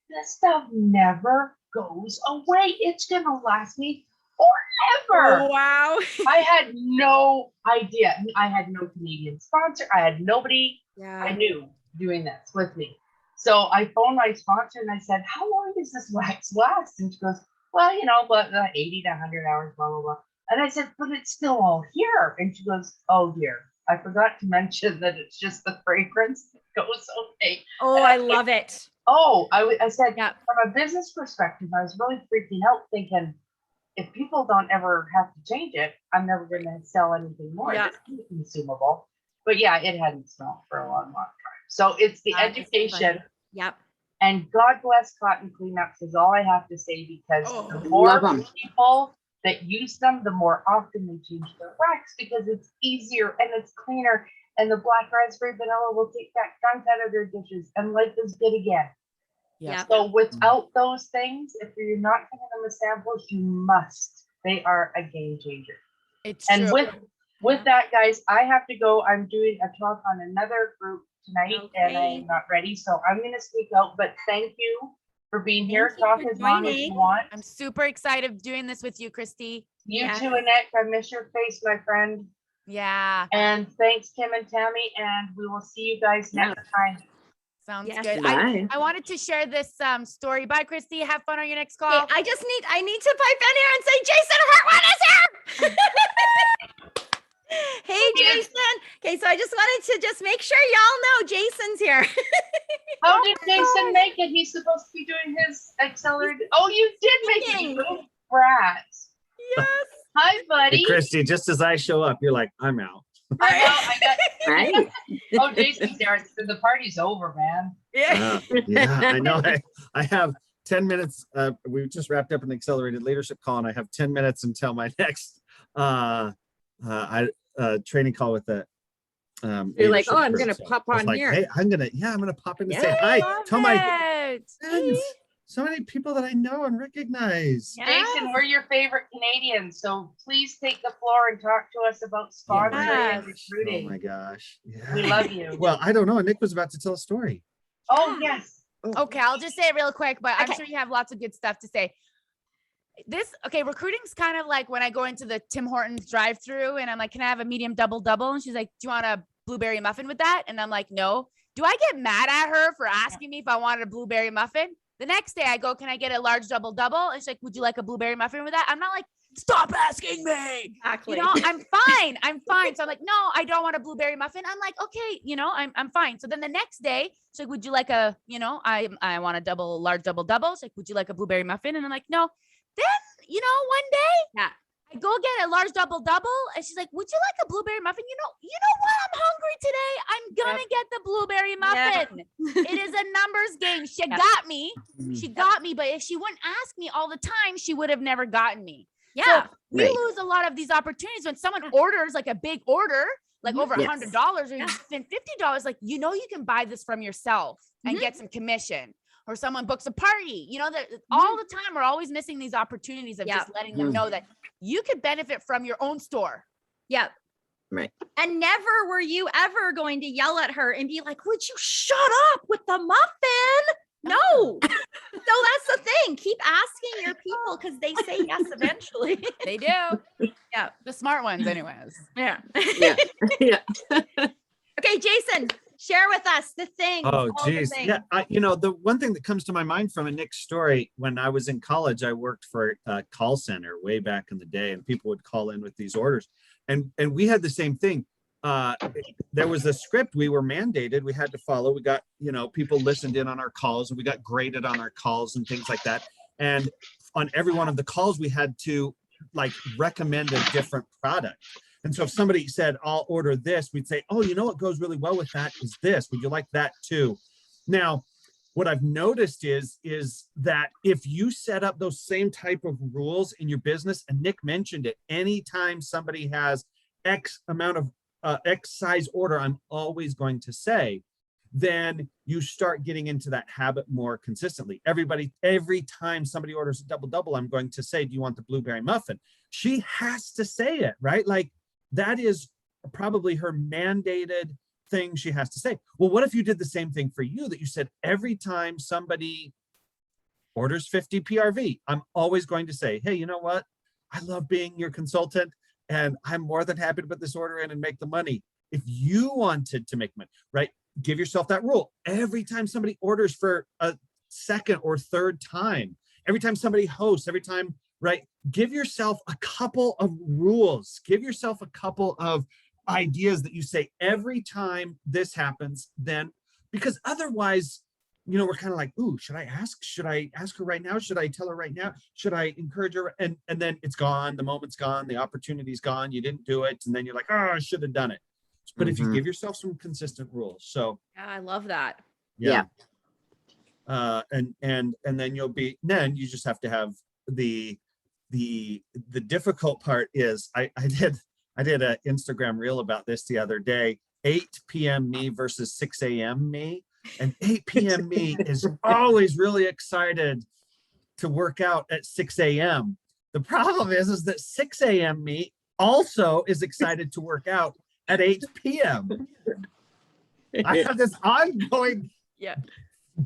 this stuff never goes away. It's gonna last me forever. Oh, wow. I had no idea. I had no Canadian sponsor. I had nobody I knew doing this with me. So I phoned my sponsor and I said, how long does this wax last? And she goes, well, 80 to 100 hours, blah, blah, blah. And I said, but it's still all here. And she goes, oh dear, I forgot to mention that it's just the fragrance that goes away. Oh, I love it. Oh, I said, from a business perspective, I was really freaking out thinking, if people don't ever have to change it, I'm never going to sell anything more. It's consumable. But yeah, it hadn't smelled for a long, long time. So it's the education. Yep. And God bless cotton cleanups is all I have to say, because the more people that use them, the more often they change their wax, because it's easier and it's cleaner. And the black raspberry vanilla will take that gunk out of their dishes and life is good again. Yeah. So without those things, if you're not giving them a sample, you must. They are a game changer. It's and true. with that, guys, I have to go. I'm doing a talk on another group tonight, and I'm not ready, so I'm going to speak out. But thank you for being here. Talk as long as you want. I'm super excited doing this with you, Christy. You too, Annette. I miss your face, my friend. Yeah. And thanks, Kim and Tammy, and we will see you guys next time. Sounds good. I wanted to share this story. Bye, Christy. Have fun on your next call. Hey, I need to pipe in here and say, Jason Hartwell is here. Hey, Jason. Okay, so I just wanted to just make sure y'all know Jason's here. How did Jason make it? He's supposed to be doing his accelerated. Oh, you did make it, you little brat. Yes. Hi, buddy. Hey, Christy, just as I show up, you're like, I'm out. I know. I got. Right. Oh, Jason's there. The party's over, man. Yeah. Yeah, I know. I have 10 minutes. We've just wrapped up an accelerated leadership call, and I have 10 minutes until my next training call with the You're like, leadership oh, I'm group. gonna So pop I was on like, here. hey, I'm gonna pop in and say Yeah, hi. Love Tell my it. friends. So many people that I know and recognize. Jason, we're your favorite Canadians, so please take the floor and talk to us about sponsoring and Yes. recruiting. Oh my gosh. Yeah. We love you. Well, I don't know. Nick was about to tell a story. Oh, yes. Okay, I'll just say it real quick, but I'm Okay. sure you have lots of good stuff to say. Recruiting's kind of like when I go into the Tim Hortons drive-through and I'm like, can I have a medium double? And she's like, do you want a blueberry muffin with that? And I'm like, no. Do I get mad at her for asking me if I wanted a blueberry muffin? The next day I go, can I get a large double? And she's like, would you like a blueberry muffin with that? I'm not like, stop asking me. Exactly. You know, I'm fine. So I'm like, no, I don't want a blueberry muffin. I'm like, okay, I'm fine. So then the next day, she's like, would you like I want a large double. She's like, would you like a blueberry muffin? And I'm like, no. Then, one day, Yeah. I go get a large double, and she's like, would you like a blueberry muffin? You know what? I'm hungry today. I'm gonna get the blueberry muffin. It is a numbers game. She got me. She got me, but if she wouldn't ask me all the time, she would have never gotten me. Yeah. So we Right. lose a lot of these opportunities when someone orders like a big order, like over Yes. $100 or even $50. Like, you can buy this from yourself and get some commission. Or someone books a party, that all the time we're always missing these opportunities of just letting them know that you could benefit from your own store. Yep. Right. And never were you ever going to yell at her and be like, would you shut up with the muffin? No. So that's the thing. Keep asking your people because they say yes eventually. They do. Yeah. The smart ones, anyways. Yeah. Yeah. Yeah. Okay, Jason, share with us the thing. Oh, geez. Yeah. The one thing that comes to my mind from a Nick's story, when I was in college, I worked for a call center way back in the day, and people would call in with these orders. And we had the same thing. There was a script we were mandated. We had to follow. We got, people listened in on our calls, and we got graded on our calls and things like that. And on every one of the calls, we had to recommend a different product. And so if somebody said, I'll order this, we'd say, oh, what goes really well with that is this. Would you like that too? Now, what I've noticed is that if you set up those same type of rules in your business, and Nick mentioned it, anytime somebody has X amount of X size order, I'm always going to say, then you start getting into that habit more consistently. Every time somebody orders a double, I'm going to say, do you want the blueberry muffin? She has to say it, right? That is probably her mandated thing she has to say. Well, what if you did the same thing for you, that you said every time somebody orders 50 PRV, I'm always going to say, hey, you know what? I love being your consultant, and I'm more than happy to put this order in and make the money. If you wanted to make money, right? Give yourself that rule. Every time somebody orders for a second or third time, every time somebody hosts, every time, right? Give yourself a couple of rules. Give yourself a couple of ideas that you say every time this happens, then, because otherwise, we're kind of like, ooh, should I ask? Should I ask her right now? Should I tell her right now? Should I encourage her? And then it's gone. The moment's gone. The opportunity's gone. You didn't do it. And then you're like, oh, I should have done it. But if you give yourself some consistent rules, so Yeah, I love that. Yeah. And then then you just have to have the difficult part is I did an Instagram reel about this the other day, 8 p.m. me versus 6 a.m. me. And 8 p.m. me is always really excited to work out at 6 a.m. The problem is that 6 a.m. me also is excited to work out at 8 p.m. I have this ongoing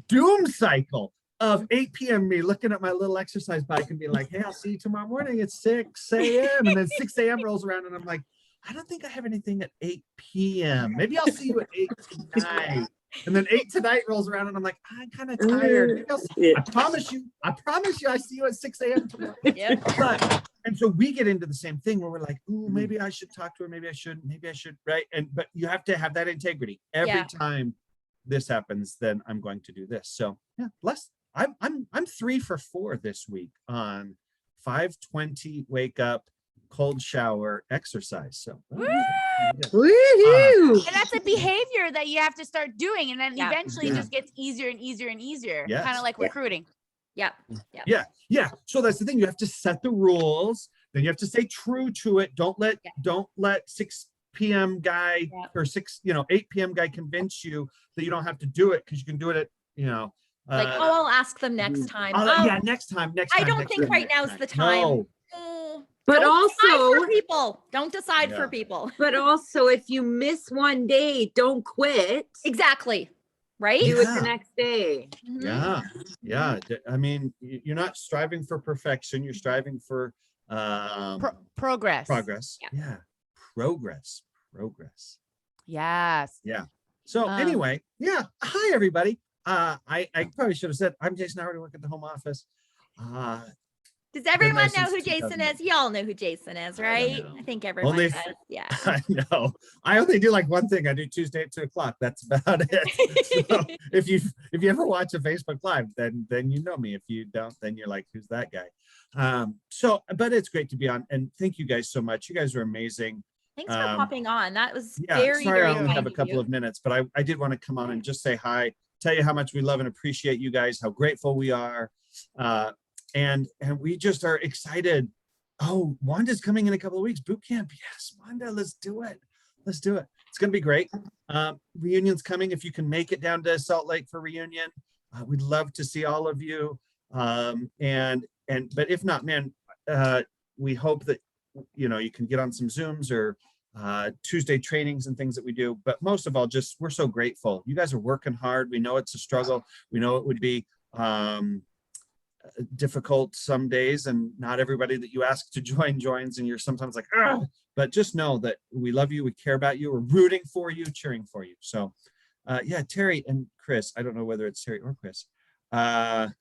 doom cycle of 8 p.m. me looking at my little exercise bike and being like, hey, I'll see you tomorrow morning at 6 a.m. And then 6 a.m. rolls around and I'm like, I don't think I have anything at 8 p.m. Maybe I'll see you at 8 tonight. And then 8 tonight rolls around and I'm like, I'm kind of tired. Yeah. I promise you, I see you at 6 a.m. tomorrow. Yep. But, and so we get into the same thing where we're like, ooh, maybe I should talk to her. Maybe I shouldn't. Maybe I should. Right. But you have to have that integrity. Every time this happens, then I'm going to do this. So yeah, I'm 3 for 4 this week on 5:20 wake up, cold shower, exercise. So Woohoo! And that's a behavior that you have to start doing. And then eventually it Yeah. just gets easier and easier and easier. Yes. Kind of like recruiting. Yep. Yeah. So that's the thing. You have to set the rules. Then you have to stay true to it. Don't let 6 p.m. guy or 8 p.m. guy convince you that you don't have to do it because you can do it at, Like, I'll ask them next time. Next time. I don't think right now is the time. No. But Don't decide also, for people. Don't decide for people. but also, if you miss one day, don't quit. Exactly. Right? Do it the next day. Mhm. Yeah. I mean, you're not striving for perfection. You're striving for Progress. progress. Yeah. Progress. Yes. Yeah. So anyway, hi everybody. I probably should have said I'm Jason. I already work at the home office. Does everyone there know since who Jason 2000. is? You all know who Jason is, right? know. I think everyone Only if- does. Yeah. I know. I only do like one thing. I do Tuesday at 2:00. That's about it. So if you ever watch a Facebook Live, then you know me. If you don't, then you're like, who's that guy? But it's great to be on, and thank you guys so much. You guys are amazing. Thanks for popping on. That was Sorry, very I only have kind a of couple you. of minutes, but I did want to come on and just say hi, tell you how much we love and appreciate you guys, how grateful we are. And we just are excited. Oh, Wanda's coming in a couple of weeks. Boot camp. Yes, Wanda, let's do it. It's going to be great. Reunion's coming. If you can make it down to Salt Lake for reunion, we'd love to see all of you. But if not, man, we hope that, you can get on some Zooms or Tuesday trainings and things that we do. But most of all, just, we're so grateful. You guys are working hard. We know it's a struggle. We know it would be, difficult some days, and not everybody that you ask to join joins, and you're sometimes like, oh, but just know that we love you, we care about you, we're rooting for you, cheering for you. So Terry and Chris, I don't know whether it's Terry or Chris, I'll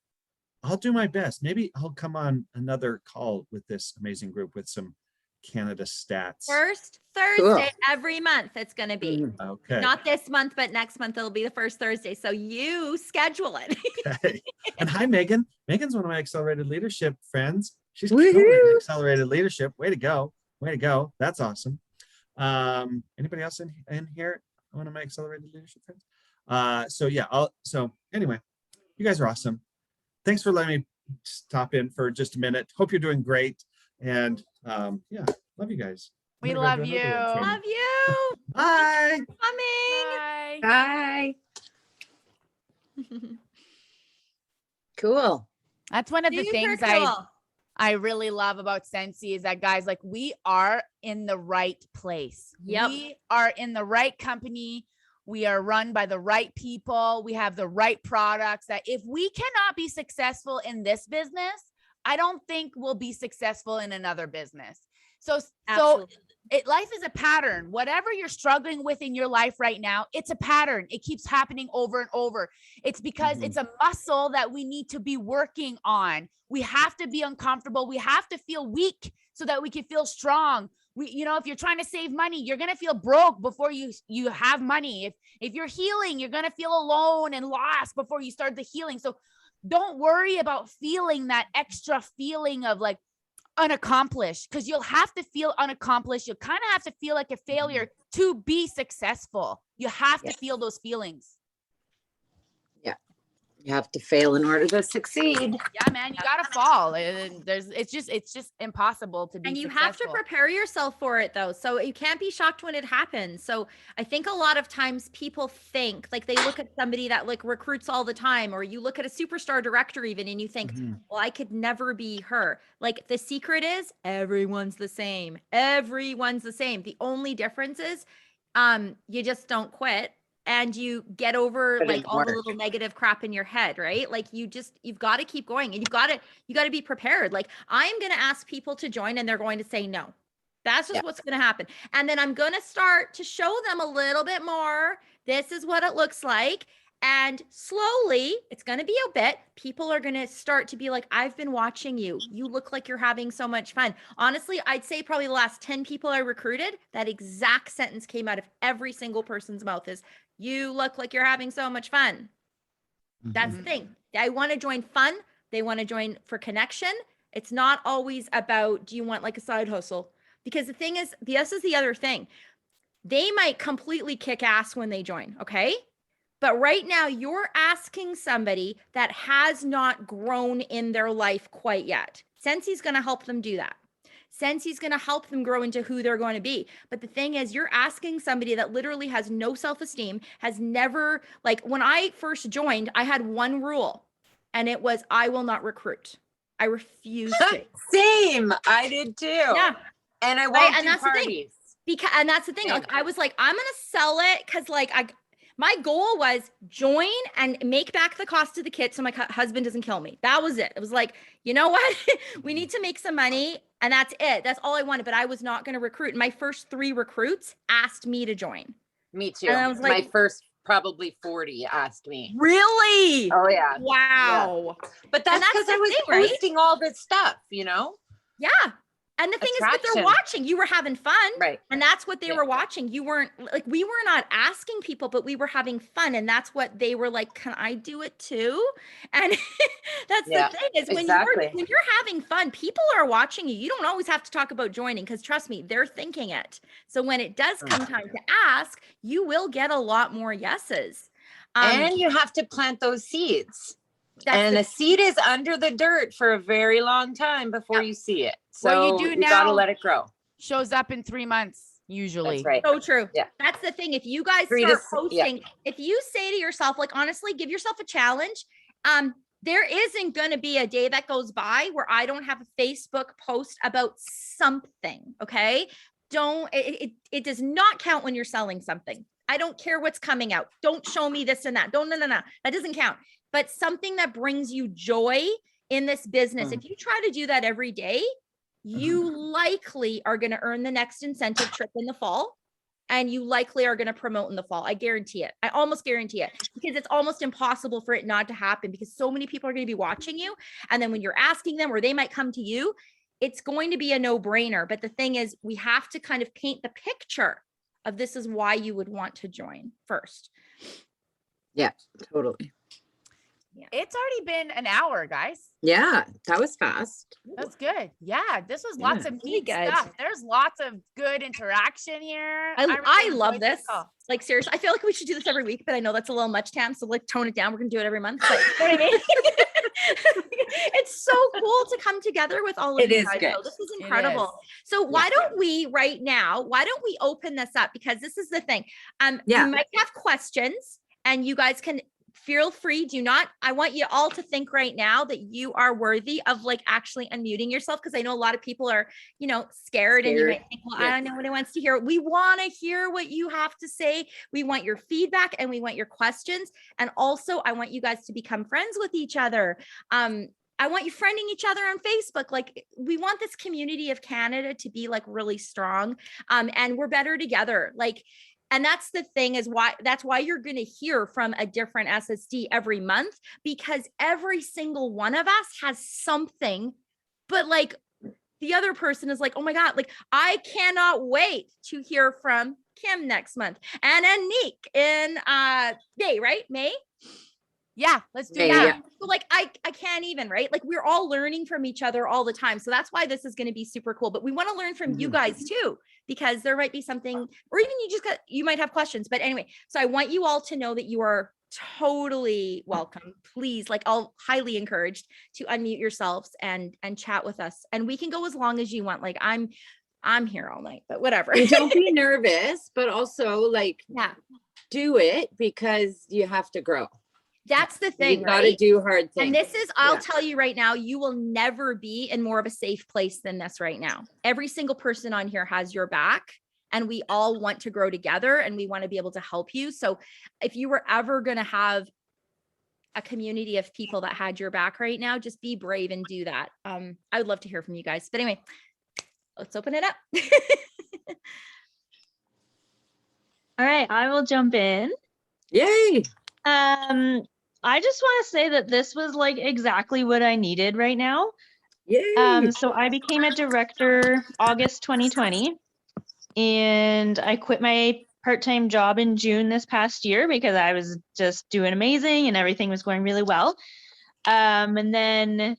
do my best. Maybe I'll come on another call with this amazing group with some Canada stats. First Thursday every month it's going to be. Okay. Not this month, but next month it'll be the first Thursday. So you schedule it. Okay. And hi, Megan. Megan's one of my accelerated leadership friends. She's Woohoo! killing it in accelerated leadership. Way to go. That's awesome. Anybody else in here? One of my accelerated leadership friends. So anyway, you guys are awesome. Thanks for letting me stop in for just a minute. Hope you're doing great. And love you guys. We I'm gonna love go do you. another one. Love you. Bye. Coming. Bye. Bye. Cool. That's one of the Super things cool. I really love about Scentsy is that, guys, like, we are in the right place. Yep. We are in the right company. We are run by the right people. We have the right products that if we cannot be successful in this business, I don't think we'll be successful in another business. So Absolutely. life is a pattern. Whatever you're struggling with in your life right now, it's a pattern. It keeps happening over and over. It's because it's a muscle that we need to be working on. We have to be uncomfortable. We have to feel weak so that we can feel strong. If you're trying to save money, you're going to feel broke before you have money. If you're healing, you're going to feel alone and lost before you start the healing. So don't worry about feeling that extra feeling of like unaccomplished, because you'll have to feel unaccomplished. You'll kind of have to feel like a failure to be successful. You have to feel those feelings. You have to fail in order to succeed. Yeah, man, you gotta fall. It's just impossible to be. And you successful. have to prepare yourself for it though. So you can't be shocked when it happens. So I think a lot of times people think, like, they look at somebody that like recruits all the time, or you look at a superstar director even, and you think, well, I could never be her. Like, the secret is everyone's the same. Everyone's the same. The only difference is you just don't quit. And you get over like all the little negative crap in your head, right? Like, you've got to keep going, and you got to be prepared. Like, I'm going to ask people to join and they're going to say no. That's just what's going to happen. And then I'm going to start to show them a little bit more. This is what it looks like. And slowly, it's going to be a bit. People are going to start to be like, I've been watching you. You look like you're having so much fun. Honestly, I'd say probably the last 10 people I recruited, that exact sentence came out of every single person's mouth is, you look like you're having so much fun. That's the thing. They want to join fun. They want to join for connection. It's not always about, do you want like a side hustle? Because the thing is, this is the other thing. They might completely kick ass when they join, okay? But right now, you're asking somebody that has not grown in their life quite yet. Scentsy's going to help them do that. Scentsy's going to help them grow into who they're going to be. But the thing is, you're asking somebody that literally has no self-esteem, has never, like when I first joined, I had one rule, and it was, I will not recruit. I refuse to. Same. I did too. Yeah. And I won't do that's parties. And that's the thing. Like, I was like, I'm going to sell it because like my goal was join and make back the cost of the kit so my husband doesn't kill me. That was it. It was like, you know what? We need to make some money, and that's it. That's all I wanted. But I was not going to recruit. My first 3 recruits asked me to join. Me too. And I was like, my first probably 40 asked me. Really? Oh yeah. Wow. Yeah. But that's because I was posting all this stuff, you know? Yeah. And the thing is, what they're Attraction. watching, you were having fun. Right. And that's what they were watching. You weren't like, we were not asking people, but we were having fun. And that's what they were like, can I do it too? And that's the thing is when you're having fun, people are watching you. You don't always have to talk about joining, because trust me, they're thinking it. So when it does come time to ask, you will get a lot more yeses. And you have to plant those seeds. And the seed is under the dirt for a very long time before you see it. So what you do now gotta let it grow. Shows up in 3 months usually. That's right. So true. Yeah. That's the thing. If you guys start posting, if you say to yourself, like, honestly, give yourself a challenge. There isn't going to be a day that goes by where I don't have a Facebook post about something. Okay. It does not count when you're selling something. I don't care what's coming out. Don't show me this and that. No. That doesn't count. But something that brings you joy in this business. If you try to do that every day, you likely are going to earn the next incentive trip in the fall, and you likely are going to promote in the fall. I guarantee it. I almost guarantee it, because it's almost impossible for it not to happen, because so many people are going to be watching you. And then when you're asking them, or they might come to you, it's going to be a no-brainer. But the thing is, we have to kind of paint the picture of this is why you would want to join first. Yeah, totally. Yeah. It's already been an hour, guys. Yeah, that was fast. That's good. Yeah, this was lots of really neat good stuff. There's lots of good interaction here. I really love enjoyed this. call. Like, seriously, I feel like we should do this every week, but I know that's a little much, Tam. So like, tone it down. We're gonna do it every month. But you know what I mean? It's so cool to come together with all of you guys. Good. This is incredible. So why don't we open this up? Because this is the thing. You might have questions, and you guys can feel free. I want you all to think right now that you are worthy of like actually unmuting yourself. Cause I know a lot of people are, scared. And you might think, well, I don't know what it wants to hear. We want to hear what you have to say. We want your feedback, and we want your questions. And also I want you guys to become friends with each other. I want you friending each other on Facebook. Like, we want this community of Canada to be like really strong. And we're better together. And that's the thing, is that's why you're going to hear from a different SSD every month, because every single one of us has something, but like the other person is like, oh my God, like I cannot wait to hear from Kim next month, and Anik in May. Yeah, let's do that. Yeah. So like, I can't even, right? Like, we're all learning from each other all the time. So that's why this is going to be super cool. But we want to learn from you guys too, because there might be something, or even you might have questions. But anyway, so I want you all to know that you are totally welcome. Please, like, I'll highly encouraged to unmute yourselves and chat with us. And we can go as long as you want. Like, I'm here all night, but whatever. And don't be nervous, but also like, do it, because you have to grow. That's the thing. You got to do hard things. And this is, I'll tell you right now, you will never be in more of a safe place than this right now. Every single person on here has your back, and we all want to grow together, and we want to be able to help you. So if you were ever going to have a community of people that had your back right now, just be brave and do that. I would love to hear from you guys. But anyway, let's open it up. All right, I will jump in. Yay. I just want to say that this was like exactly what I needed right now. Yay. So I became a director August 2020, and I quit my part-time job in June this past year because I was just doing amazing and everything was going really well. And then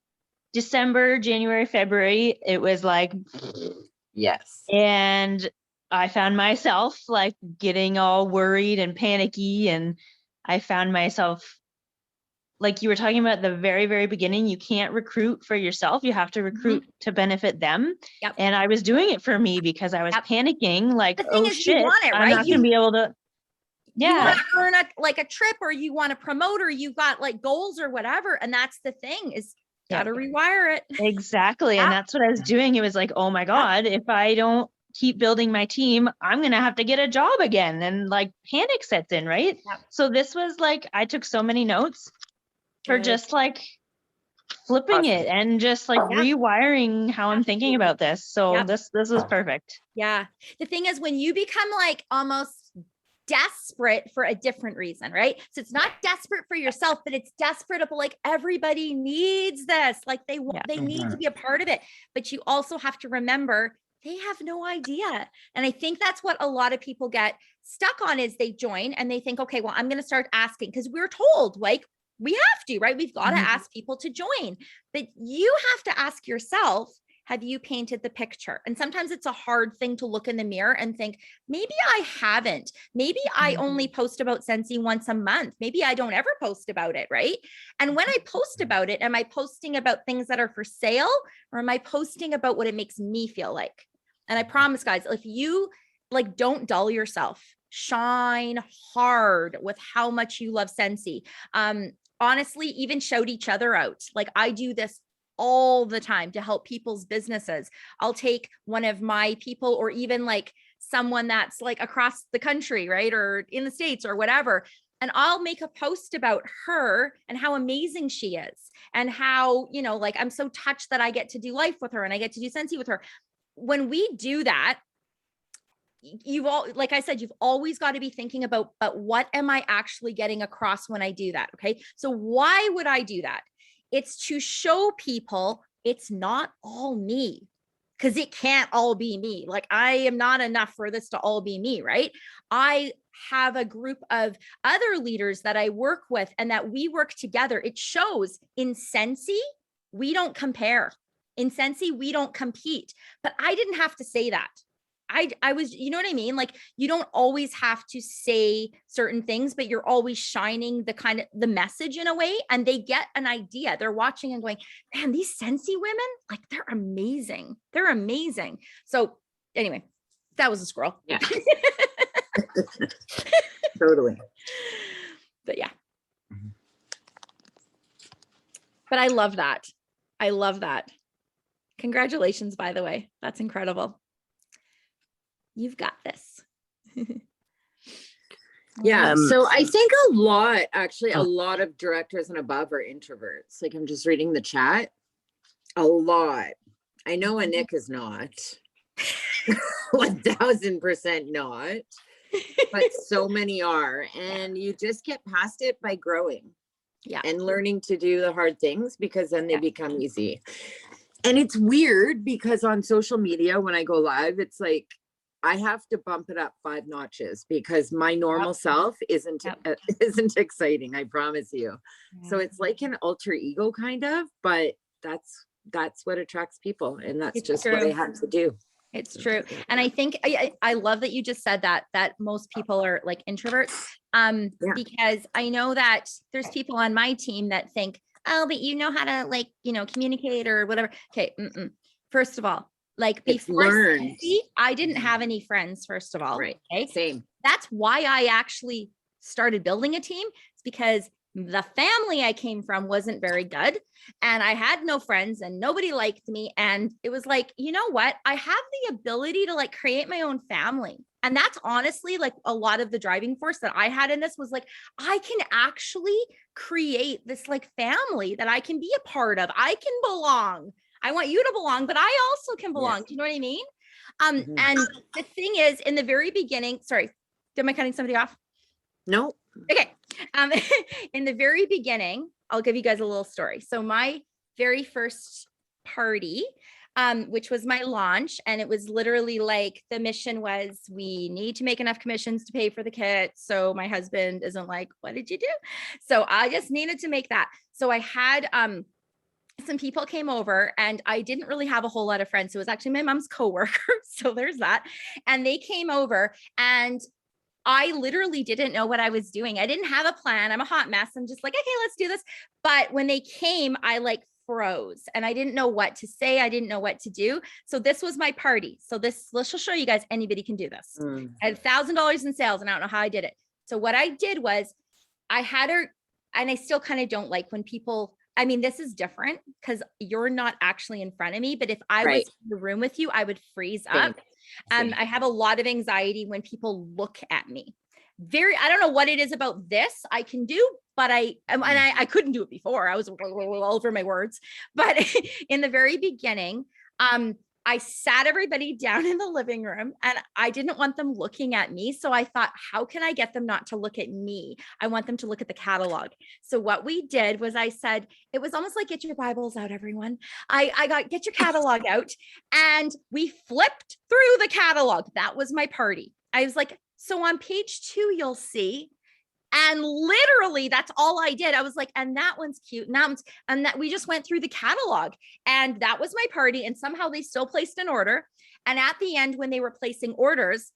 December, January, February, it was like, Yes. and I found myself like getting all worried and panicky, and I found myself, like you were talking about at the very, very beginning, you can't recruit for yourself. You have to recruit to benefit them. Yep. And I was doing it for me because I was panicking, like, The thing oh is, you shit, want it, I'm right? not gonna be able to. You Yeah, want to earn a trip, or you want to promote, or you've got like goals or whatever. And that's the thing, is got to rewire it. exactly. And that's what I was doing. It was like, oh my God, if I don't keep building my team, I'm gonna have to get a job again. And like panic sets in, right? Yep. So this was like, I took so many notes for just like flipping it and just like rewiring how I'm thinking about this. So this was perfect. Yeah. The thing is, when you become like almost desperate for a different reason, right? So it's not desperate for yourself, but it's desperate of like, everybody needs this. Like they need to be a part of it. But you also have to remember they have no idea. And I think that's what a lot of people get stuck on, is they join and they think, okay, well, I'm going to start asking, because we're told like we have to, right? We've got to ask people to join, but you have to ask yourself, have you painted the picture? And sometimes it's a hard thing to look in the mirror and think, maybe I haven't. Maybe I only post about Scentsy once a month. Maybe I don't ever post about it, right? And when I post about it, am I posting about things that are for sale, or am I posting about what it makes me feel like? And I promise, guys, if you like, don't dull yourself, shine hard with how much you love Scentsy. Honestly, even shout each other out. Like I do this all the time to help people's businesses. I'll take one of my people, or even like someone that's like across the country, right? Or in the States or whatever. And I'll make a post about her and how amazing she is, and how, you know, like I'm so touched that I get to do life with her and I get to do Scentsy with her. When we do that, you've all, like I said, you've always got to be thinking about, but what am I actually getting across when I do that? Okay. So why would I do that? It's to show people it's not all me, because it can't all be me. Like I am not enough for this to all be me, right? I have a group of other leaders that I work with and that we work together. It shows in Scentsy, we don't compare. In Scentsy, we don't compete. But I didn't have to say that. I was, you know what I mean? Like you don't always have to say certain things, but you're always shining the kind of the message in a way, and they get an idea. They're watching and going, man, these Scentsy women, like they're amazing. They're amazing. So anyway, that was a squirrel. Yeah. Totally. But yeah. But I love that. I love that. Congratulations, by the way. That's incredible. You've got this. Yeah. So I think a lot of directors and above are introverts. Like I'm just reading the chat. A lot. I know a Nick is not. 1000% not. But so many are. And you just get past it by growing. Yeah. And learning to do the hard things, because then they become easy. And it's weird because on social media, when I go live, it's like I have to bump it up 5 notches because my normal self isn't exciting. I promise you. So it's like an alter ego kind of, but that's what attracts people. And that's just what I have to do. It's true. And I think I love that you just said that most people are like introverts. Because I know that there's people on my team that think, oh, but you know how to like, you know, communicate or whatever. Okay. First of all, like before Scentsy, I didn't have any friends, first of all. Right. Okay. Same. That's why I actually started building a team. It's because the family I came from wasn't very good and I had no friends and nobody liked me. And it was like, you know what? I have the ability to like create my own family. And that's honestly like a lot of the driving force that I had in this was like, I can actually create this like family that I can be a part of. I can belong. I want you to belong, but I also can belong. Yeah. Do you know what I mean? Mhm. And the thing is, in the very beginning, sorry, am I cutting somebody off? No. Okay. In the very beginning, I'll give you guys a little story. So my very first party, which was my launch, and it was literally like the mission was we need to make enough commissions to pay for the kit. So my husband isn't like, what did you do? So I just needed to make that. So I had some people came over, and I didn't really have a whole lot of friends. So it was actually my mom's coworker. So there's that. And they came over, and I literally didn't know what I was doing. I didn't have a plan. I'm a hot mess. I'm just like, okay, let's do this. But when they came, I like froze and I didn't know what to say. I didn't know what to do. So this was my party. So let's just show you guys, anybody can do this. I had $1,000 in sales and I don't know how I did it. So what I did was I had her, and I still kind of don't like when people, I mean, this is different because you're not actually in front of me, but if I was in the room with you, I would freeze up. I have a lot of anxiety when people look at me. I don't know what it is about this I can do, but I couldn't do it before. I was all over my words. But in the very beginning, I sat everybody down in the living room, and I didn't want them looking at me. So I thought, how can I get them not to look at me? I want them to look at the catalog. So what we did was I said, it was almost like, get your Bibles out, everyone. Get your catalog out, and we flipped through the catalog. That was my party. I was like, so on page 2, you'll see. And literally that's all I did. I was like, and that one's cute. And that we just went through the catalog, and that was my party. And somehow they still placed an order. And at the end, when they were placing orders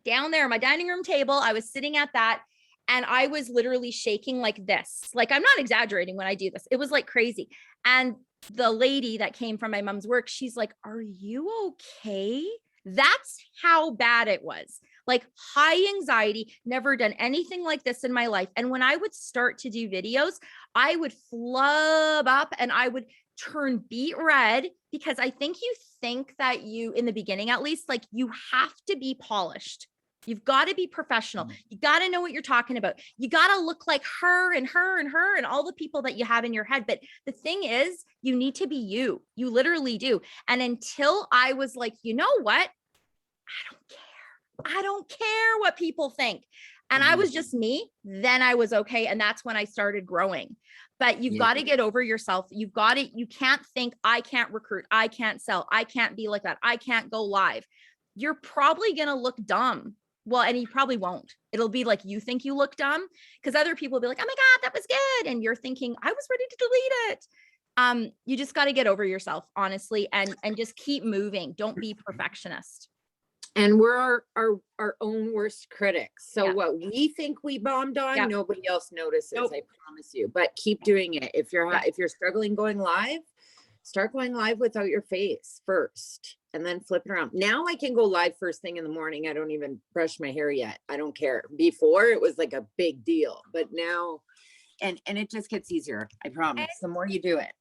down there, my dining room table, I was sitting at that, and I was literally shaking like this. Like, I'm not exaggerating when I do this. It was like crazy. And the lady that came from my mom's work, she's like, are you okay? That's how bad it was. Like high anxiety, never done anything like this in my life. And when I would start to do videos, I would flub up and I would turn beet red, because I think you think that you, in the beginning at least, like you have to be polished. You've got to be professional. You got to know what you're talking about. You got to look like her and her and her and all the people that you have in your head. But the thing is, you need to be you. You literally do. And until I was like, you know what? I don't care what people think. And I was just me. Then I was okay. And that's when I started growing. But you've got to get over yourself. You can't think, I can't recruit. I can't sell. I can't be like that. I can't go live. You're probably going to look dumb. Well, and you probably won't. It'll be like, you think you look dumb, because other people will be like, oh my God, that was good. And you're thinking, I was ready to delete it. You just got to get over yourself, honestly, and just keep moving. Don't be perfectionist. And we're our own worst critics. So what we think we bombed on, nobody else notices. I promise you. But keep doing it. If you're struggling going live, start going live without your face first, and then flip it around. Now I can go live first thing in the morning. I don't even brush my hair yet. I don't care. Before it was like a big deal, but now, and it just gets easier. I promise. The more you do it.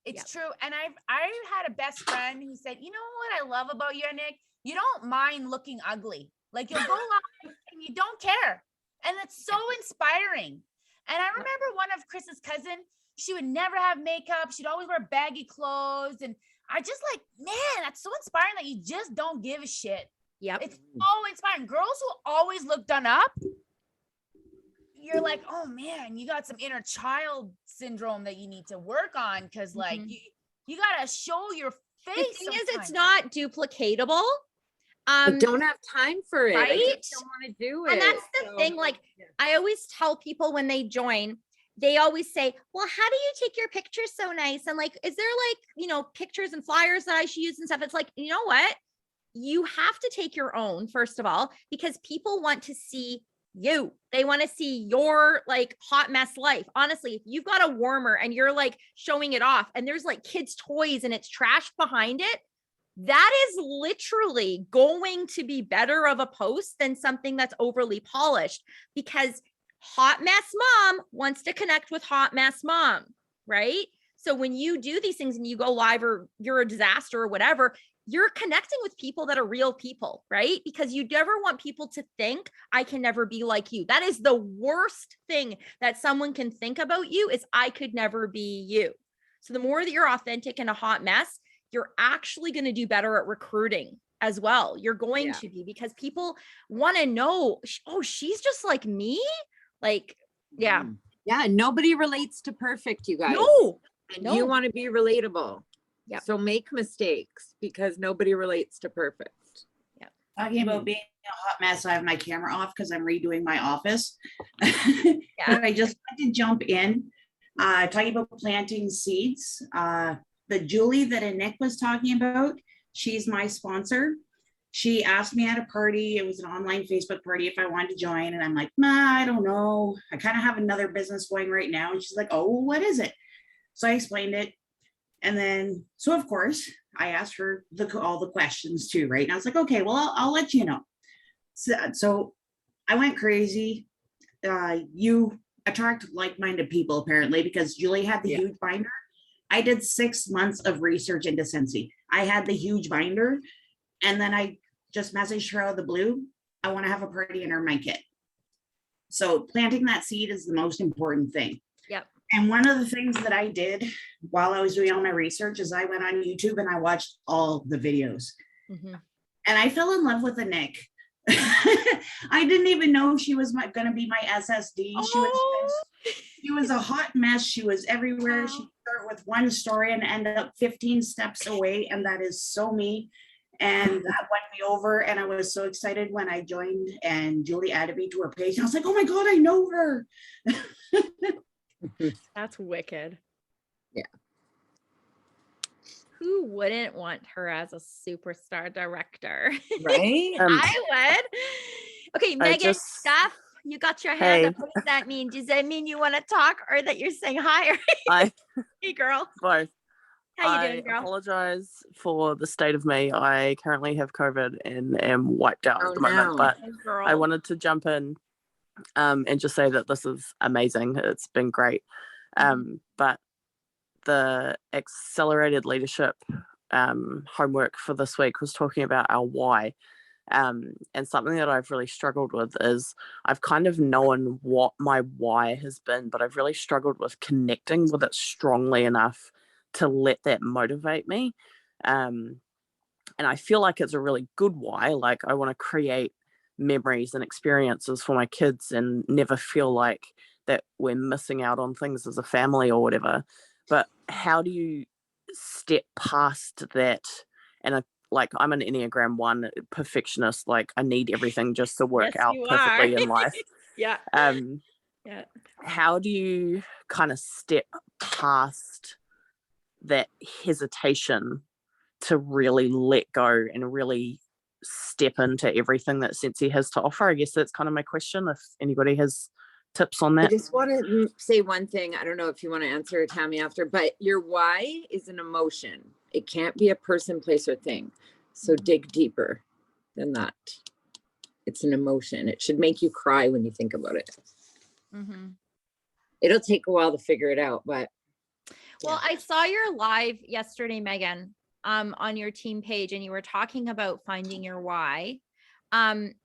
It's true. And I had a best friend who said, you know what I love about you, Nick? You don't mind looking ugly. Like you'll go live and you don't care. And it's so inspiring. And I remember one of Chris's cousin, she would never have makeup. She'd always wear baggy clothes. And I just like, man, that's so inspiring that you just don't give a shit. Yep. It's so inspiring. Girls who always look done up, you're like, oh man, you got some inner child syndrome that you need to work on. Cause like you gotta show your face. The thing is, it's not duplicatable. I don't have time for it. Right? I just don't want to do it. And that's the thing. Like I always tell people when they join, they always say, well, how do you take your pictures so nice? And like, is there like, pictures and flyers that I should use and stuff? It's like, you know what? You have to take your own, first of all, because people want to see you. They want to see your like hot mess life. Honestly, if you've got a warmer and you're like showing it off and there's like kids' toys and it's trash behind it, that is literally going to be better of a post than something that's overly polished, because hot mess mom wants to connect with hot mess mom, right? So when you do these things and you go live or you're a disaster or whatever, you're connecting with people that are real people, right? Because you never want people to think, I can never be like you. That is the worst thing that someone can think about you, is I could never be you. So the more that you're authentic and a hot mess, you're actually going to do better at recruiting as well. You're going to be, because people want to know, oh, she's just like me. Like, yeah. Yeah. Nobody relates to perfect, you guys. No. And you want to be relatable. Yeah. So make mistakes, because nobody relates to perfect. Talking about being a hot mess, I have my camera off because I'm redoing my office. But I just wanted to jump in, talking about planting seeds. The Julie that Nick was talking about, she's my sponsor. She asked me at a party, it was an online Facebook party, if I wanted to join. And I'm like, nah, I don't know. I kind of have another business going right now. And she's like, oh, what is it? So I explained it. And then, so of course, I asked her all the questions too, right? And I was like, okay, well, I'll let you know. So I went crazy. You attract like-minded people, apparently, because Julie had the huge binder. I did 6 months of research into Scentsy. I had the huge binder, and then I just messaged her out of the blue. I want to have a party and earn my kit. So planting that seed is the most important thing. Yep. And one of the things that I did while I was doing all my research is I went on YouTube and I watched all the videos. And I fell in love with the Nick. I didn't even know she was going to be my SSD. She was a hot mess. She was everywhere. She'd start with one story and end up 15 steps away. And that is so me. And that won me over. And I was so excited when I joined and Julie added me to her page. I was like, oh my God, I know her. That's wicked. Yeah. Who wouldn't want her as a superstar director? Right? I would. Okay, Megan, Steph, you got your hand up. What does that mean? Does that mean you want to talk, or that you're saying hi? Hey, girl. Both. How you doing, girl? I apologize for the state of me. I currently have COVID and am wiped out at the moment, but I wanted to jump in and just say that this is amazing. It's been great. But the accelerated leadership homework for this week was talking about our why. And something that I've really struggled with is I've kind of known what my why has been, but I've really struggled with connecting with it strongly enough to let that motivate me. And I feel like it's a really good why. Like, I want to create memories and experiences for my kids and never feel like that we're missing out on things as a family or whatever. But how do you step past that? And I'm an Enneagram 1 perfectionist. Like, I need everything just to work out perfectly in life. How do you kind of step past that hesitation to really let go and really step into everything that Scentsy has to offer? I guess that's kind of my question, if anybody has tips on that. I just want to say one thing. I don't know if you want to answer, Tammy, after, but your why is an emotion. It can't be a person, place, or thing. So dig deeper than that. It's an emotion. It should make you cry when you think about it. It'll take a while to figure it out, but well, I saw your live yesterday, Megan, on your team page, and you were talking about finding your why. And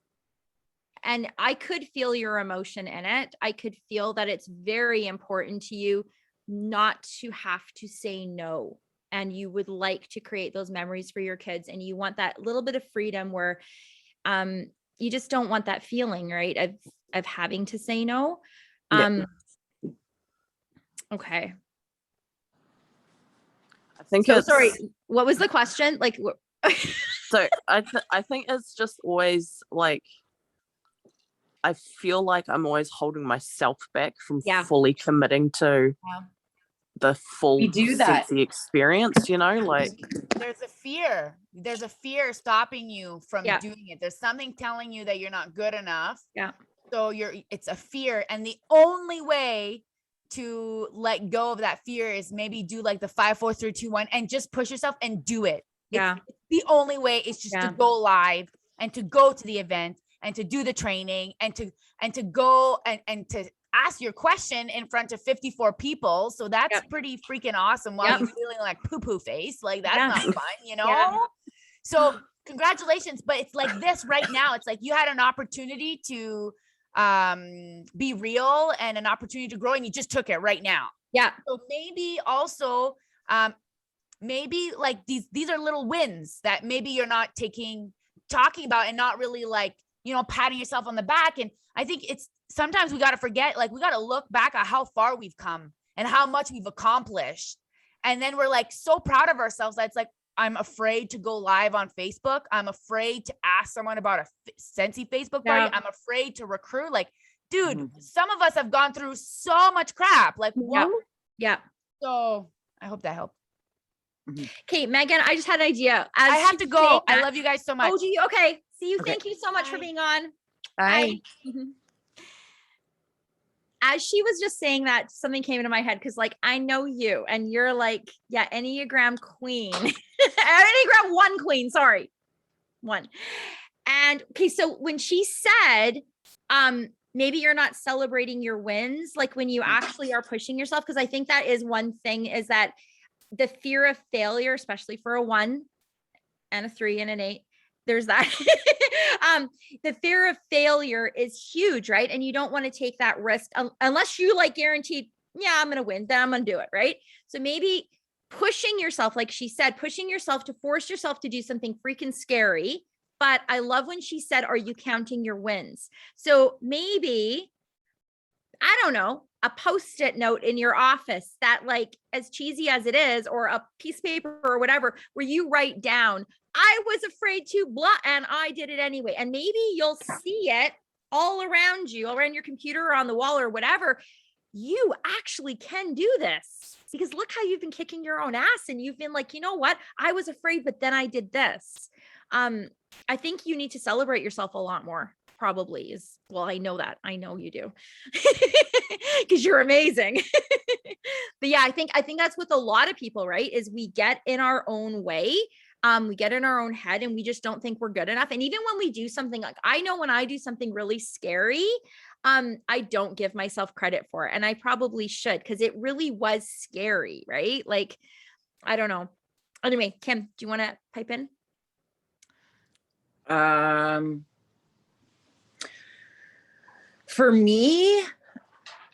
I could feel your emotion in it. I could feel that it's very important to you not to have to say no. And you would like to create those memories for your kids. And you want that little bit of freedom where you just don't want that feeling, right? Of having to say no. Okay. I think sorry. What was the question? Like, so I think it's just always like, I feel like I'm always holding myself back from fully committing to the full Scentsy experience, like there's a fear stopping you from doing it. There's something telling you that you're not good enough. So it's a fear. And the only way to let go of that fear is maybe do like the 5, 4, 3, 2, 1 and just push yourself and do it. It's the only way is just to go live and to go to the event and to do the training and to go and to ask your question in front of 54 people. So that's pretty freaking awesome while you're feeling like poo-poo face. Like, that's not fun, So congratulations. But it's like this right now. It's like you had an opportunity to be real and an opportunity to grow, and you just took it right now. So maybe also maybe like these are little wins that maybe you're not talking about and not really like, patting yourself on the back. And I think it's sometimes we got to forget, like we got to look back at how far we've come and how much we've accomplished. And then we're like so proud of ourselves that it's like, I'm afraid to go live on Facebook. I'm afraid to ask someone about a Scentsy Facebook party. I'm afraid to recruit. Like, dude, some of us have gone through so much crap. Like, what? Yeah. So I hope that helped. Okay, Megan, I just had an idea. I have to go. I love you guys so much. Oh, do you? Okay. See you. Okay. Thank you so much for being on. Bye. As she was just saying that, something came into my head because, like, I know you, and you're like, Enneagram queen, Enneagram 1 queen. Sorry, 1. And okay, so when she said, maybe you're not celebrating your wins, like when you actually are pushing yourself, because I think that is one thing, is that the fear of failure, especially for a 1 and a 3 and an 8. There's that. The fear of failure is huge, right? And you don't want to take that risk unless you like guaranteed, I'm going to win, then I'm going to do it, right? So maybe pushing yourself, like she said, pushing yourself to force yourself to do something freaking scary. But I love when she said, are you counting your wins? So maybe, I don't know, a Post-it note in your office that, like, as cheesy as it is, or a piece of paper or whatever, where you write down, I was afraid to blah, and I did it anyway. And maybe you'll see it all around you, all around your computer or on the wall or whatever. You actually can do this because look how you've been kicking your own ass, and you've been like, you know what? I was afraid, but then I did this. I think you need to celebrate yourself a lot more. Probably is. Well, I know that. I know you do because you're amazing. But yeah, I think that's with a lot of people, right? Is we get in our own way. We get in our own head and we just don't think we're good enough. And even when we do something, like I know when I do something really scary, I don't give myself credit for it. And I probably should, because it really was scary, right? Like, I don't know. Anyway, Kim, do you want to pipe in? For me,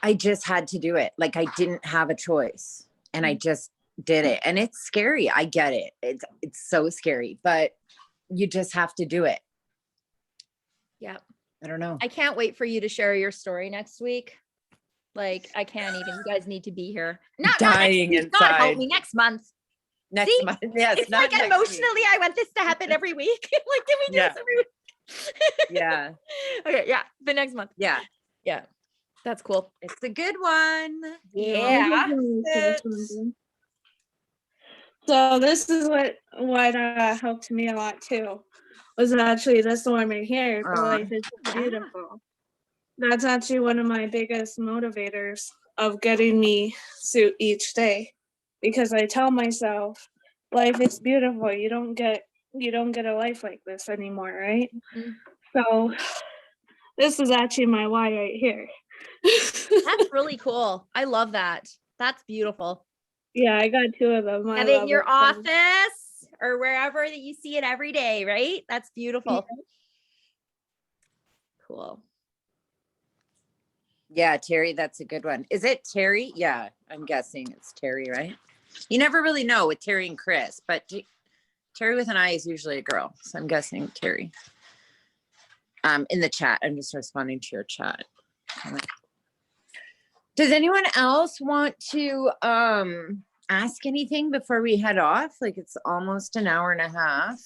I just had to do it. Like I didn't have a choice and I just did it. And it's scary. I get it. It's so scary, but you just have to do it. Yeah. I don't know. I can't wait for you to share your story next week. Like I can't even, you guys need to be here. Not dying inside. God help me, next month. Next month. Yes. It's like emotionally, I want this to happen every week. Like, can we do this every week? Yeah. Okay. Yeah. The next month. Yeah. Yeah. That's cool. It's a good one. Yeah. So this is what helped me a lot too. Was actually this one right here. Life is beautiful. That's actually one of my biggest motivators of getting me through each day, because I tell myself, life is beautiful. You don't get a life like this anymore, right? Mm-hmm. So this is actually my why right here. That's really cool. I love that. That's beautiful. Yeah, I got 2 of them. Have it in your office or wherever that you see it every day, right? That's beautiful. Yeah. Cool. Yeah, Terry, that's a good one. Is it Terry? Yeah, I'm guessing it's Terry, right? You never really know with Terry and Chris, but Terry with an I is usually a girl. So I'm guessing Terry. In the chat, I'm just responding to your chat. Does anyone else want to ask anything before we head off? Like it's almost an hour and a half.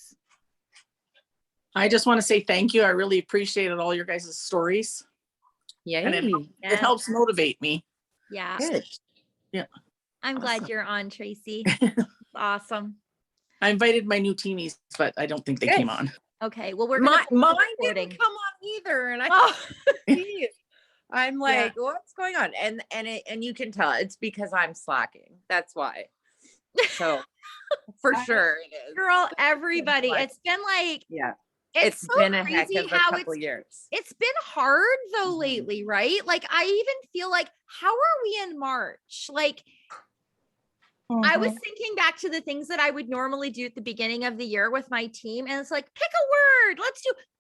I just want to say thank you. I really appreciated all your guys' stories. Yeah. And it helps motivate me. Yeah. Good. Yeah. I'm glad you're on, Tracy. Awesome. I invited my new teamies, but I don't think they came on. Okay. Well, we're mine didn't come on either. And I'm like, what's going on? And you can tell it's because I'm slacking. That's why. So for sure it is. Girl, everybody. It's been like, it's so been a crazy heck of a couple years. It's been hard though lately, right? Like I even feel like, how are we in March? Like I was thinking back to the things that I would normally do at the beginning of the year with my team. And it's like, pick a word.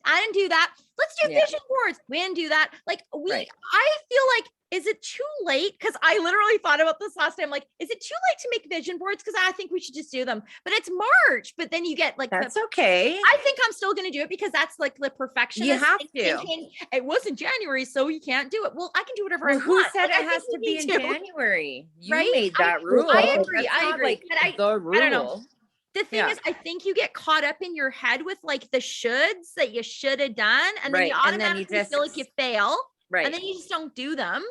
I didn't do that. Let's do vision boards. We didn't do that. Like I feel like is it too late? Because I literally thought about this last time. Like, is it too late to make vision boards? Because I think we should just do them. But it's March. But then you get like That's okay. I think I'm still going to do it because that's like the perfectionist. You have to. Thinking, it wasn't January, so you can't do it. Well, I can do whatever Well, I who want. said Like, it has to be in January? You right? made that rule. I agree. That's I not, agree. like, But the rule. I don't know. The thing Yeah. is, I think you get caught up in your head with like the shoulds that you should have done. And then Right. you And then you automatically just- feel like you fail. Right. And then you just don't do them.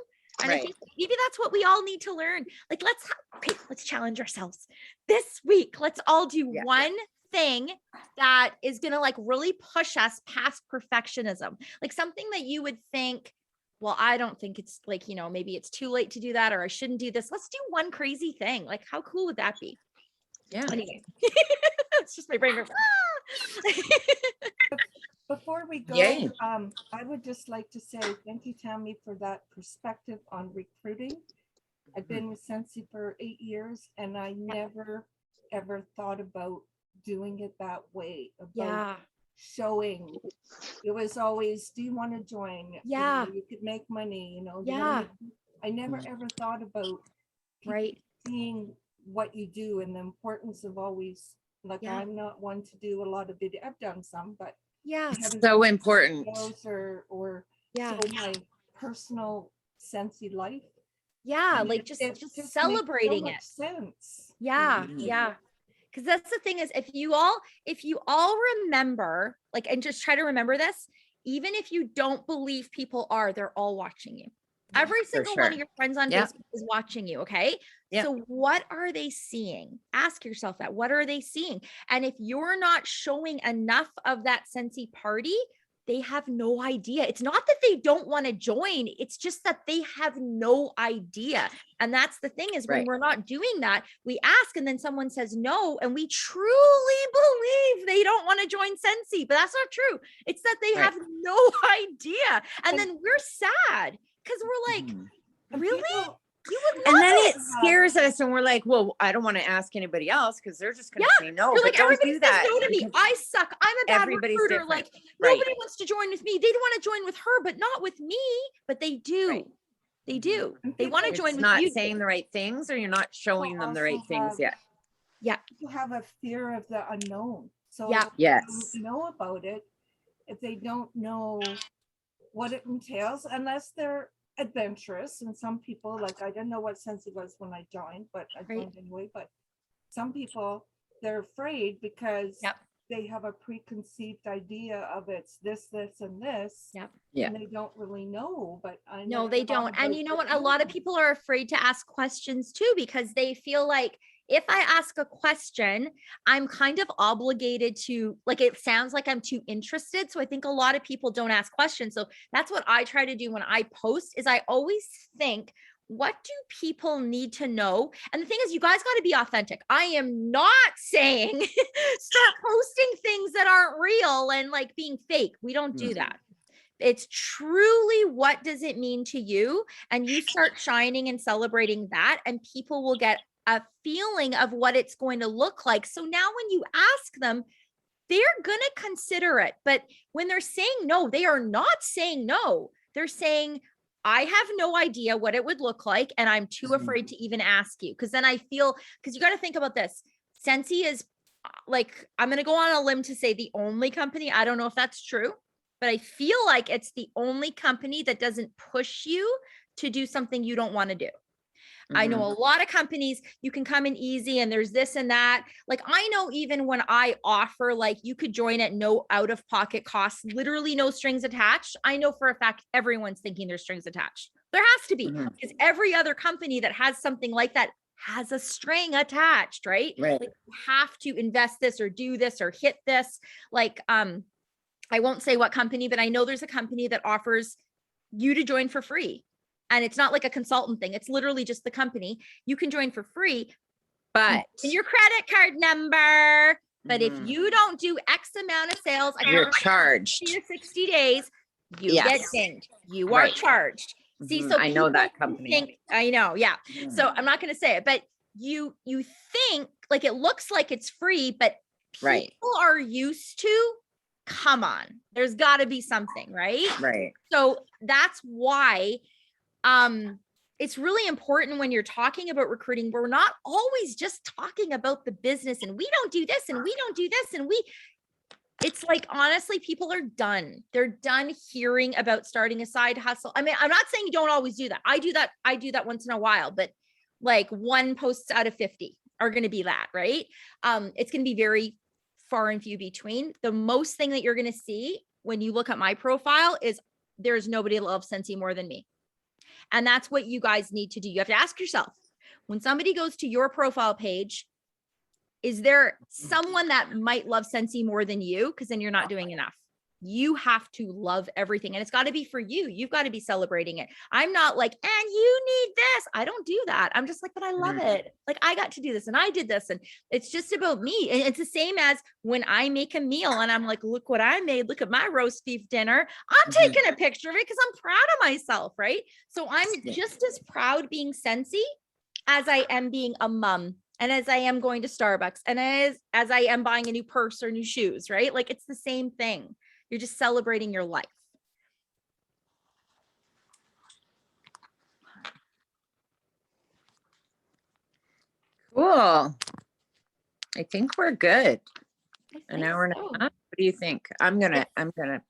And I Right. think maybe that's what we all need to learn. Like, let's challenge ourselves this week. Let's all do one thing that is going to like really push us past perfectionism. Like something that you would think, well, I don't think it's like, you know, maybe it's too late to do that, or I shouldn't do this. Let's do one crazy thing. Like, how cool would that be? Yeah. Anyway, it's just my brain. Before we go, Yay. I would just like to say thank you, Tammy, for that perspective on recruiting. I've been with Scentsy for 8 years, and I never, ever thought about doing it that way. About showing. It was always, do you want to join? Yeah. You know, you could make money, you know. Yeah. I never, ever thought about seeing what you do and the importance of always, like, I'm not one to do a lot of video. I've done some, but so important. Or show my personal Scentsy life. Yeah, And like just makes celebrating so it. much sense. Yeah, yeah. Because that's the thing is, if you all remember, like, and just try to remember this, even if you don't believe people are, they're all watching you. Every single one of your friends on Facebook is watching you. Okay. So what are they seeing? Ask yourself that. What are they seeing? And if you're not showing enough of that Scentsy party, they have no idea. It's not that they don't want to join. It's just that they have no idea. And that's the thing is when we're not doing that, we ask and then someone says no. And we truly believe they don't want to join Scentsy, but that's not true. It's that they have no idea. And then we're sad because we're like, really? You would And love then it. it scares us, and we're like, well, I don't want to ask anybody else because they're just going to say no. You're But like, don't everybody do that. says no to me. because I suck. I'm a bad everybody's recruiter. different. Like Right. nobody wants to join with me. They want to join with her, but not with me. But they do. They do. They want to It's join with not you. saying the right things, or you're not showing them the right things yet. Yeah. You have a fear of the unknown. So Yeah. if Yes. they don't know about it, if they don't know what it entails, unless they're adventurous, and some people, like, I didn't know what Scentsy was when I joined, but I joined anyway. But some people, they're afraid because they have a preconceived idea of it's this, and this. Yeah. And they don't really know, but I No, never they thought don't. And about you know it. what? A lot of people are afraid to ask questions too, because they feel like if I ask a question, I'm kind of obligated to, like, it sounds like I'm too interested. So I think a lot of people don't ask questions. So that's what I try to do when I post is I always think, what do people need to know? And the thing is, you guys got to be authentic. I am not saying start posting things that aren't real and like being fake. We don't do that. It's truly, what does it mean to you? And you start shining and celebrating that, and people will get a feeling of what it's going to look like. So now when you ask them, they're going to consider it. But when they're saying no, they are not saying no. They're saying, I have no idea what it would look like, and I'm too afraid to even ask you. Because then I feel, because you got to think about this. Scentsy is like, I'm going to go on a limb to say the only company, I don't know if that's true, but I feel like it's the only company that doesn't push you to do something you don't want to do. I know a lot of companies, you can come in easy and there's this and that. Like, I know even when I offer, like, you could join at no out-of-pocket costs, literally no strings attached. I know for a fact everyone's thinking there's strings attached. There has to be, because every other company that has something like that has a string attached, right? Like, you have to invest this or do this or hit this. Like, I won't say what company, but I know there's a company that offers you to join for free. And it's not like a consultant thing. It's literally just the company. You can join for free, but your credit card number. But if you don't do X amount of sales, You're charged. 60 days, you get dinged. You are charged. See, so I know that people company. think, I know, yeah. So I'm not going to say it, but you think like it looks like it's free, but people are used to, come on, there's got to be something, right? Right. So that's why it's really important when you're talking about recruiting, we're not always just talking about the business and we don't do this and we don't do this and it's like, honestly, people are done. They're done hearing about starting a side hustle. I mean, I'm not saying you don't always do that. I do that once in a while, but like 1 post out of 50 are going to be that, right? It's going to be very far and few between. The most thing that you're going to see when you look at my profile is there's nobody that loves Scentsy more than me. And that's what you guys need to do. You have to ask yourself, when somebody goes to your profile page, is there someone that might love Scentsy more than you? Because then you're not doing enough. You have to love everything. And it's got to be for you. You've got to be celebrating it. I'm not like, and you need this. I don't do that. I'm just like, but I love it. Like, I got to do this and I did this. And it's just about me. And it's the same as when I make a meal and I'm like, look what I made. Look at my roast beef dinner. I'm taking a picture of it because I'm proud of myself. Right. So I'm just as proud being Scentsy as I am being a mom. And as I am going to Starbucks and as I am buying a new purse or new shoes, right? Like, it's the same thing. You're just celebrating your life. Cool. I think we're good. An hour and a half. What do you think? I'm gonna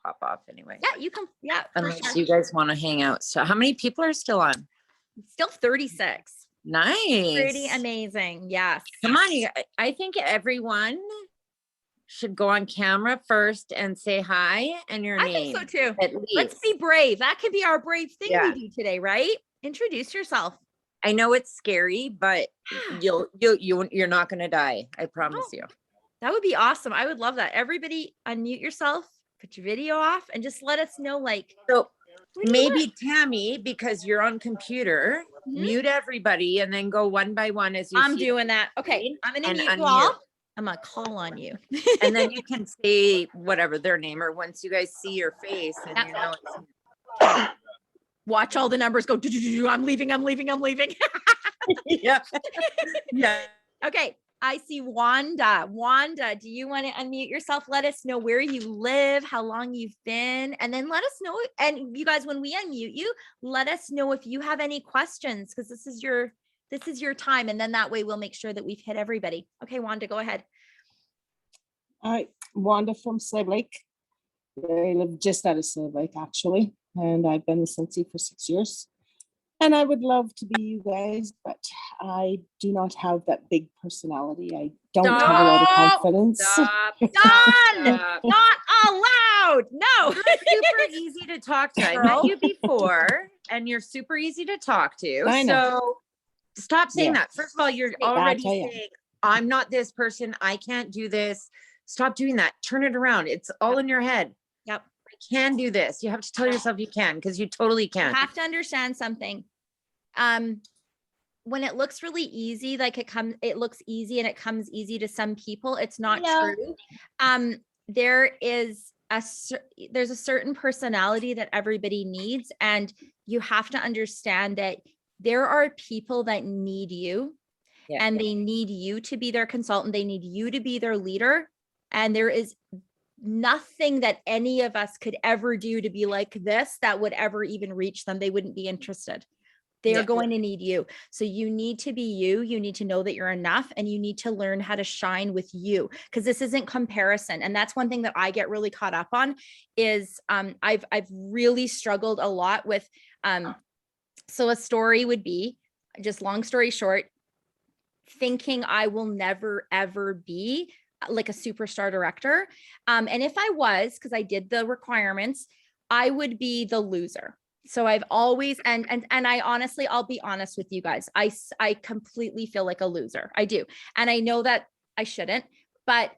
pop off anyway. Yeah, you can. Yeah. Unless you guys want to hang out. So how many people are still on? Still 36. Nice. Pretty amazing. Yes. Come on. I think everyone should go on camera first and say hi and your name. I think so too. At least. Let's be brave. That could be our brave thing we do today, right? Introduce yourself. I know it's scary, but you're not going to die. I promise you. That would be awesome. I would love that. Everybody unmute yourself, put your video off, and just let us know, like, so maybe Tammy, because you're on computer, mute everybody and then go one by one as you I'm doing that. Okay. I'm going to mute you all. I'm going to call on you. And then you can say whatever their name, or once you guys see your face and you know it's watch all the numbers go. I'm leaving. Yeah. Yeah. Okay. I see Wanda. Wanda, do you want to unmute yourself? Let us know where you live, how long you've been, and then let us know. And you guys, when we unmute you, let us know if you have any questions, because this is your time. And then that way we'll make sure that we've hit everybody. Okay, Wanda, go ahead. Hi, Wanda from Slave Lake. I live just out of Slave Lake, actually. And I've been with Scentsy for 6 years. And I would love to be you guys, but I do not have that big personality. I don't have a lot of confidence. Done. Not allowed. No. You're super easy to talk to. I met you before, and you're super easy to talk to. I know. So stop saying that. First of all, you're already saying, I'm not this person. I can't do this. Stop doing that. Turn it around. It's all in your head. Yep. I can do this. You have to tell yourself you can, because you totally can. You have to understand something. When it looks really easy, like it looks easy and it comes easy to some people, it's not true. There's a certain personality that everybody needs, and you have to understand that there are people that need you, and they need you to be their consultant. They need you to be their leader. And there is nothing that any of us could ever do to be like this that would ever even reach them. They wouldn't be interested. They're going to need you. So you need to be you. You need to know that you're enough, and you need to learn how to shine with you, because this isn't comparison. And that's one thing that I get really caught up on is I've really struggled a lot with. So a story would be, just long story short, thinking I will never, ever be like a superstar director. And if I was, because I did the requirements, I would be the loser. So I've always, and I honestly, I'll be honest with you guys. I completely feel like a loser. I do. And I know that I shouldn't, but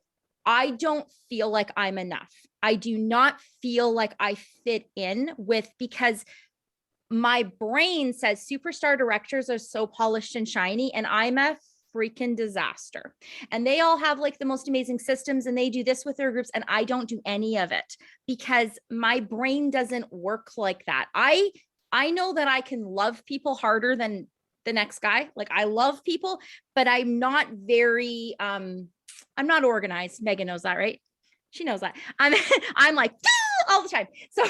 I don't feel like I'm enough. I do not feel like I fit in with, because my brain says superstar directors are so polished and shiny, and I'm a freaking disaster. And they all have like the most amazing systems, and they do this with their groups, and I don't do any of it because my brain doesn't work like that. I know that I can love people harder than the next guy. Like, I love people, but I'm not very I'm not organized. Megan knows that, right? She knows that. I'm like all the time. So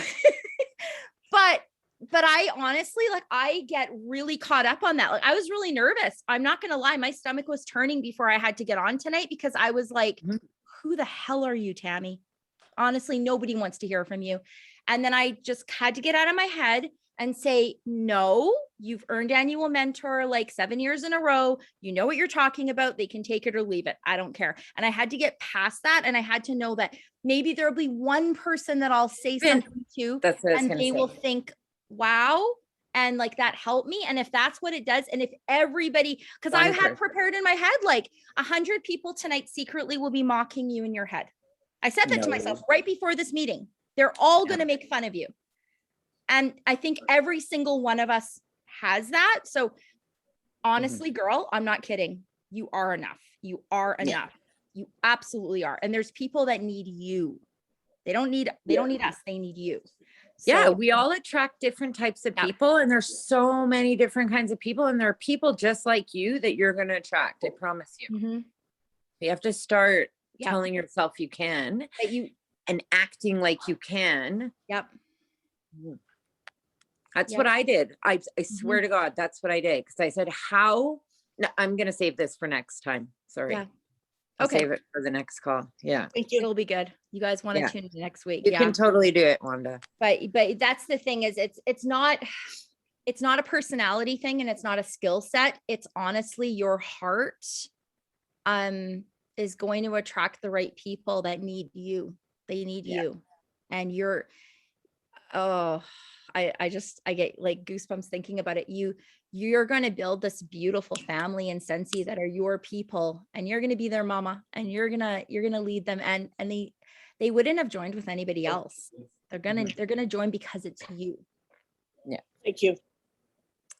but but I honestly, like, I get really caught up on that. Like, I was really nervous. I'm not going to lie. My stomach was turning before I had to get on tonight because I was like, who the hell are you, Tammy? Honestly, nobody wants to hear from you. And then I just had to get out of my head and say, no, you've earned annual mentor like 7 years in a row. You know what you're talking about. They can take it or leave it. I don't care. And I had to get past that. And I had to know that maybe there'll be one person that I'll say something to, That's what I was and gonna they say. will think, wow. And like that helped me. And if that's what it does, and if everybody, because I had prepared in my head, like 100 people tonight secretly will be mocking you in your head. I said that to myself right before this meeting. They're all going to make fun of you. And I think every single one of us has that. So honestly, girl, I'm not kidding. You are enough. You are enough. You absolutely are. And there's people that need you. They don't need us. They need you. So, we all attract different types of people, and there's so many different kinds of people, and there are people just like you that you're going to attract. I promise you. You have to start telling yourself you can, that you, and acting like you can. That's Yep. what I did. I swear to God, that's what I did. Because I said, how? No, I'm going to save this for next time. Sorry. Yeah. I'll Okay. save it for the next call. Yeah. Thank you. It'll be good. You guys want to tune in next week. You can totally do it, Wanda. But that's the thing is it's not a personality thing, and it's not a skill set. It's honestly your heart is going to attract the right people that need you. They need you. And you're, I get like goosebumps thinking about it. You're going to build this beautiful family in Scentsy that are your people, and you're going to be their mama, and you're going to lead them. And they wouldn't have joined with anybody else. They're going to join because it's you. Yeah. Thank you.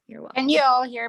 You're welcome. Can you all hear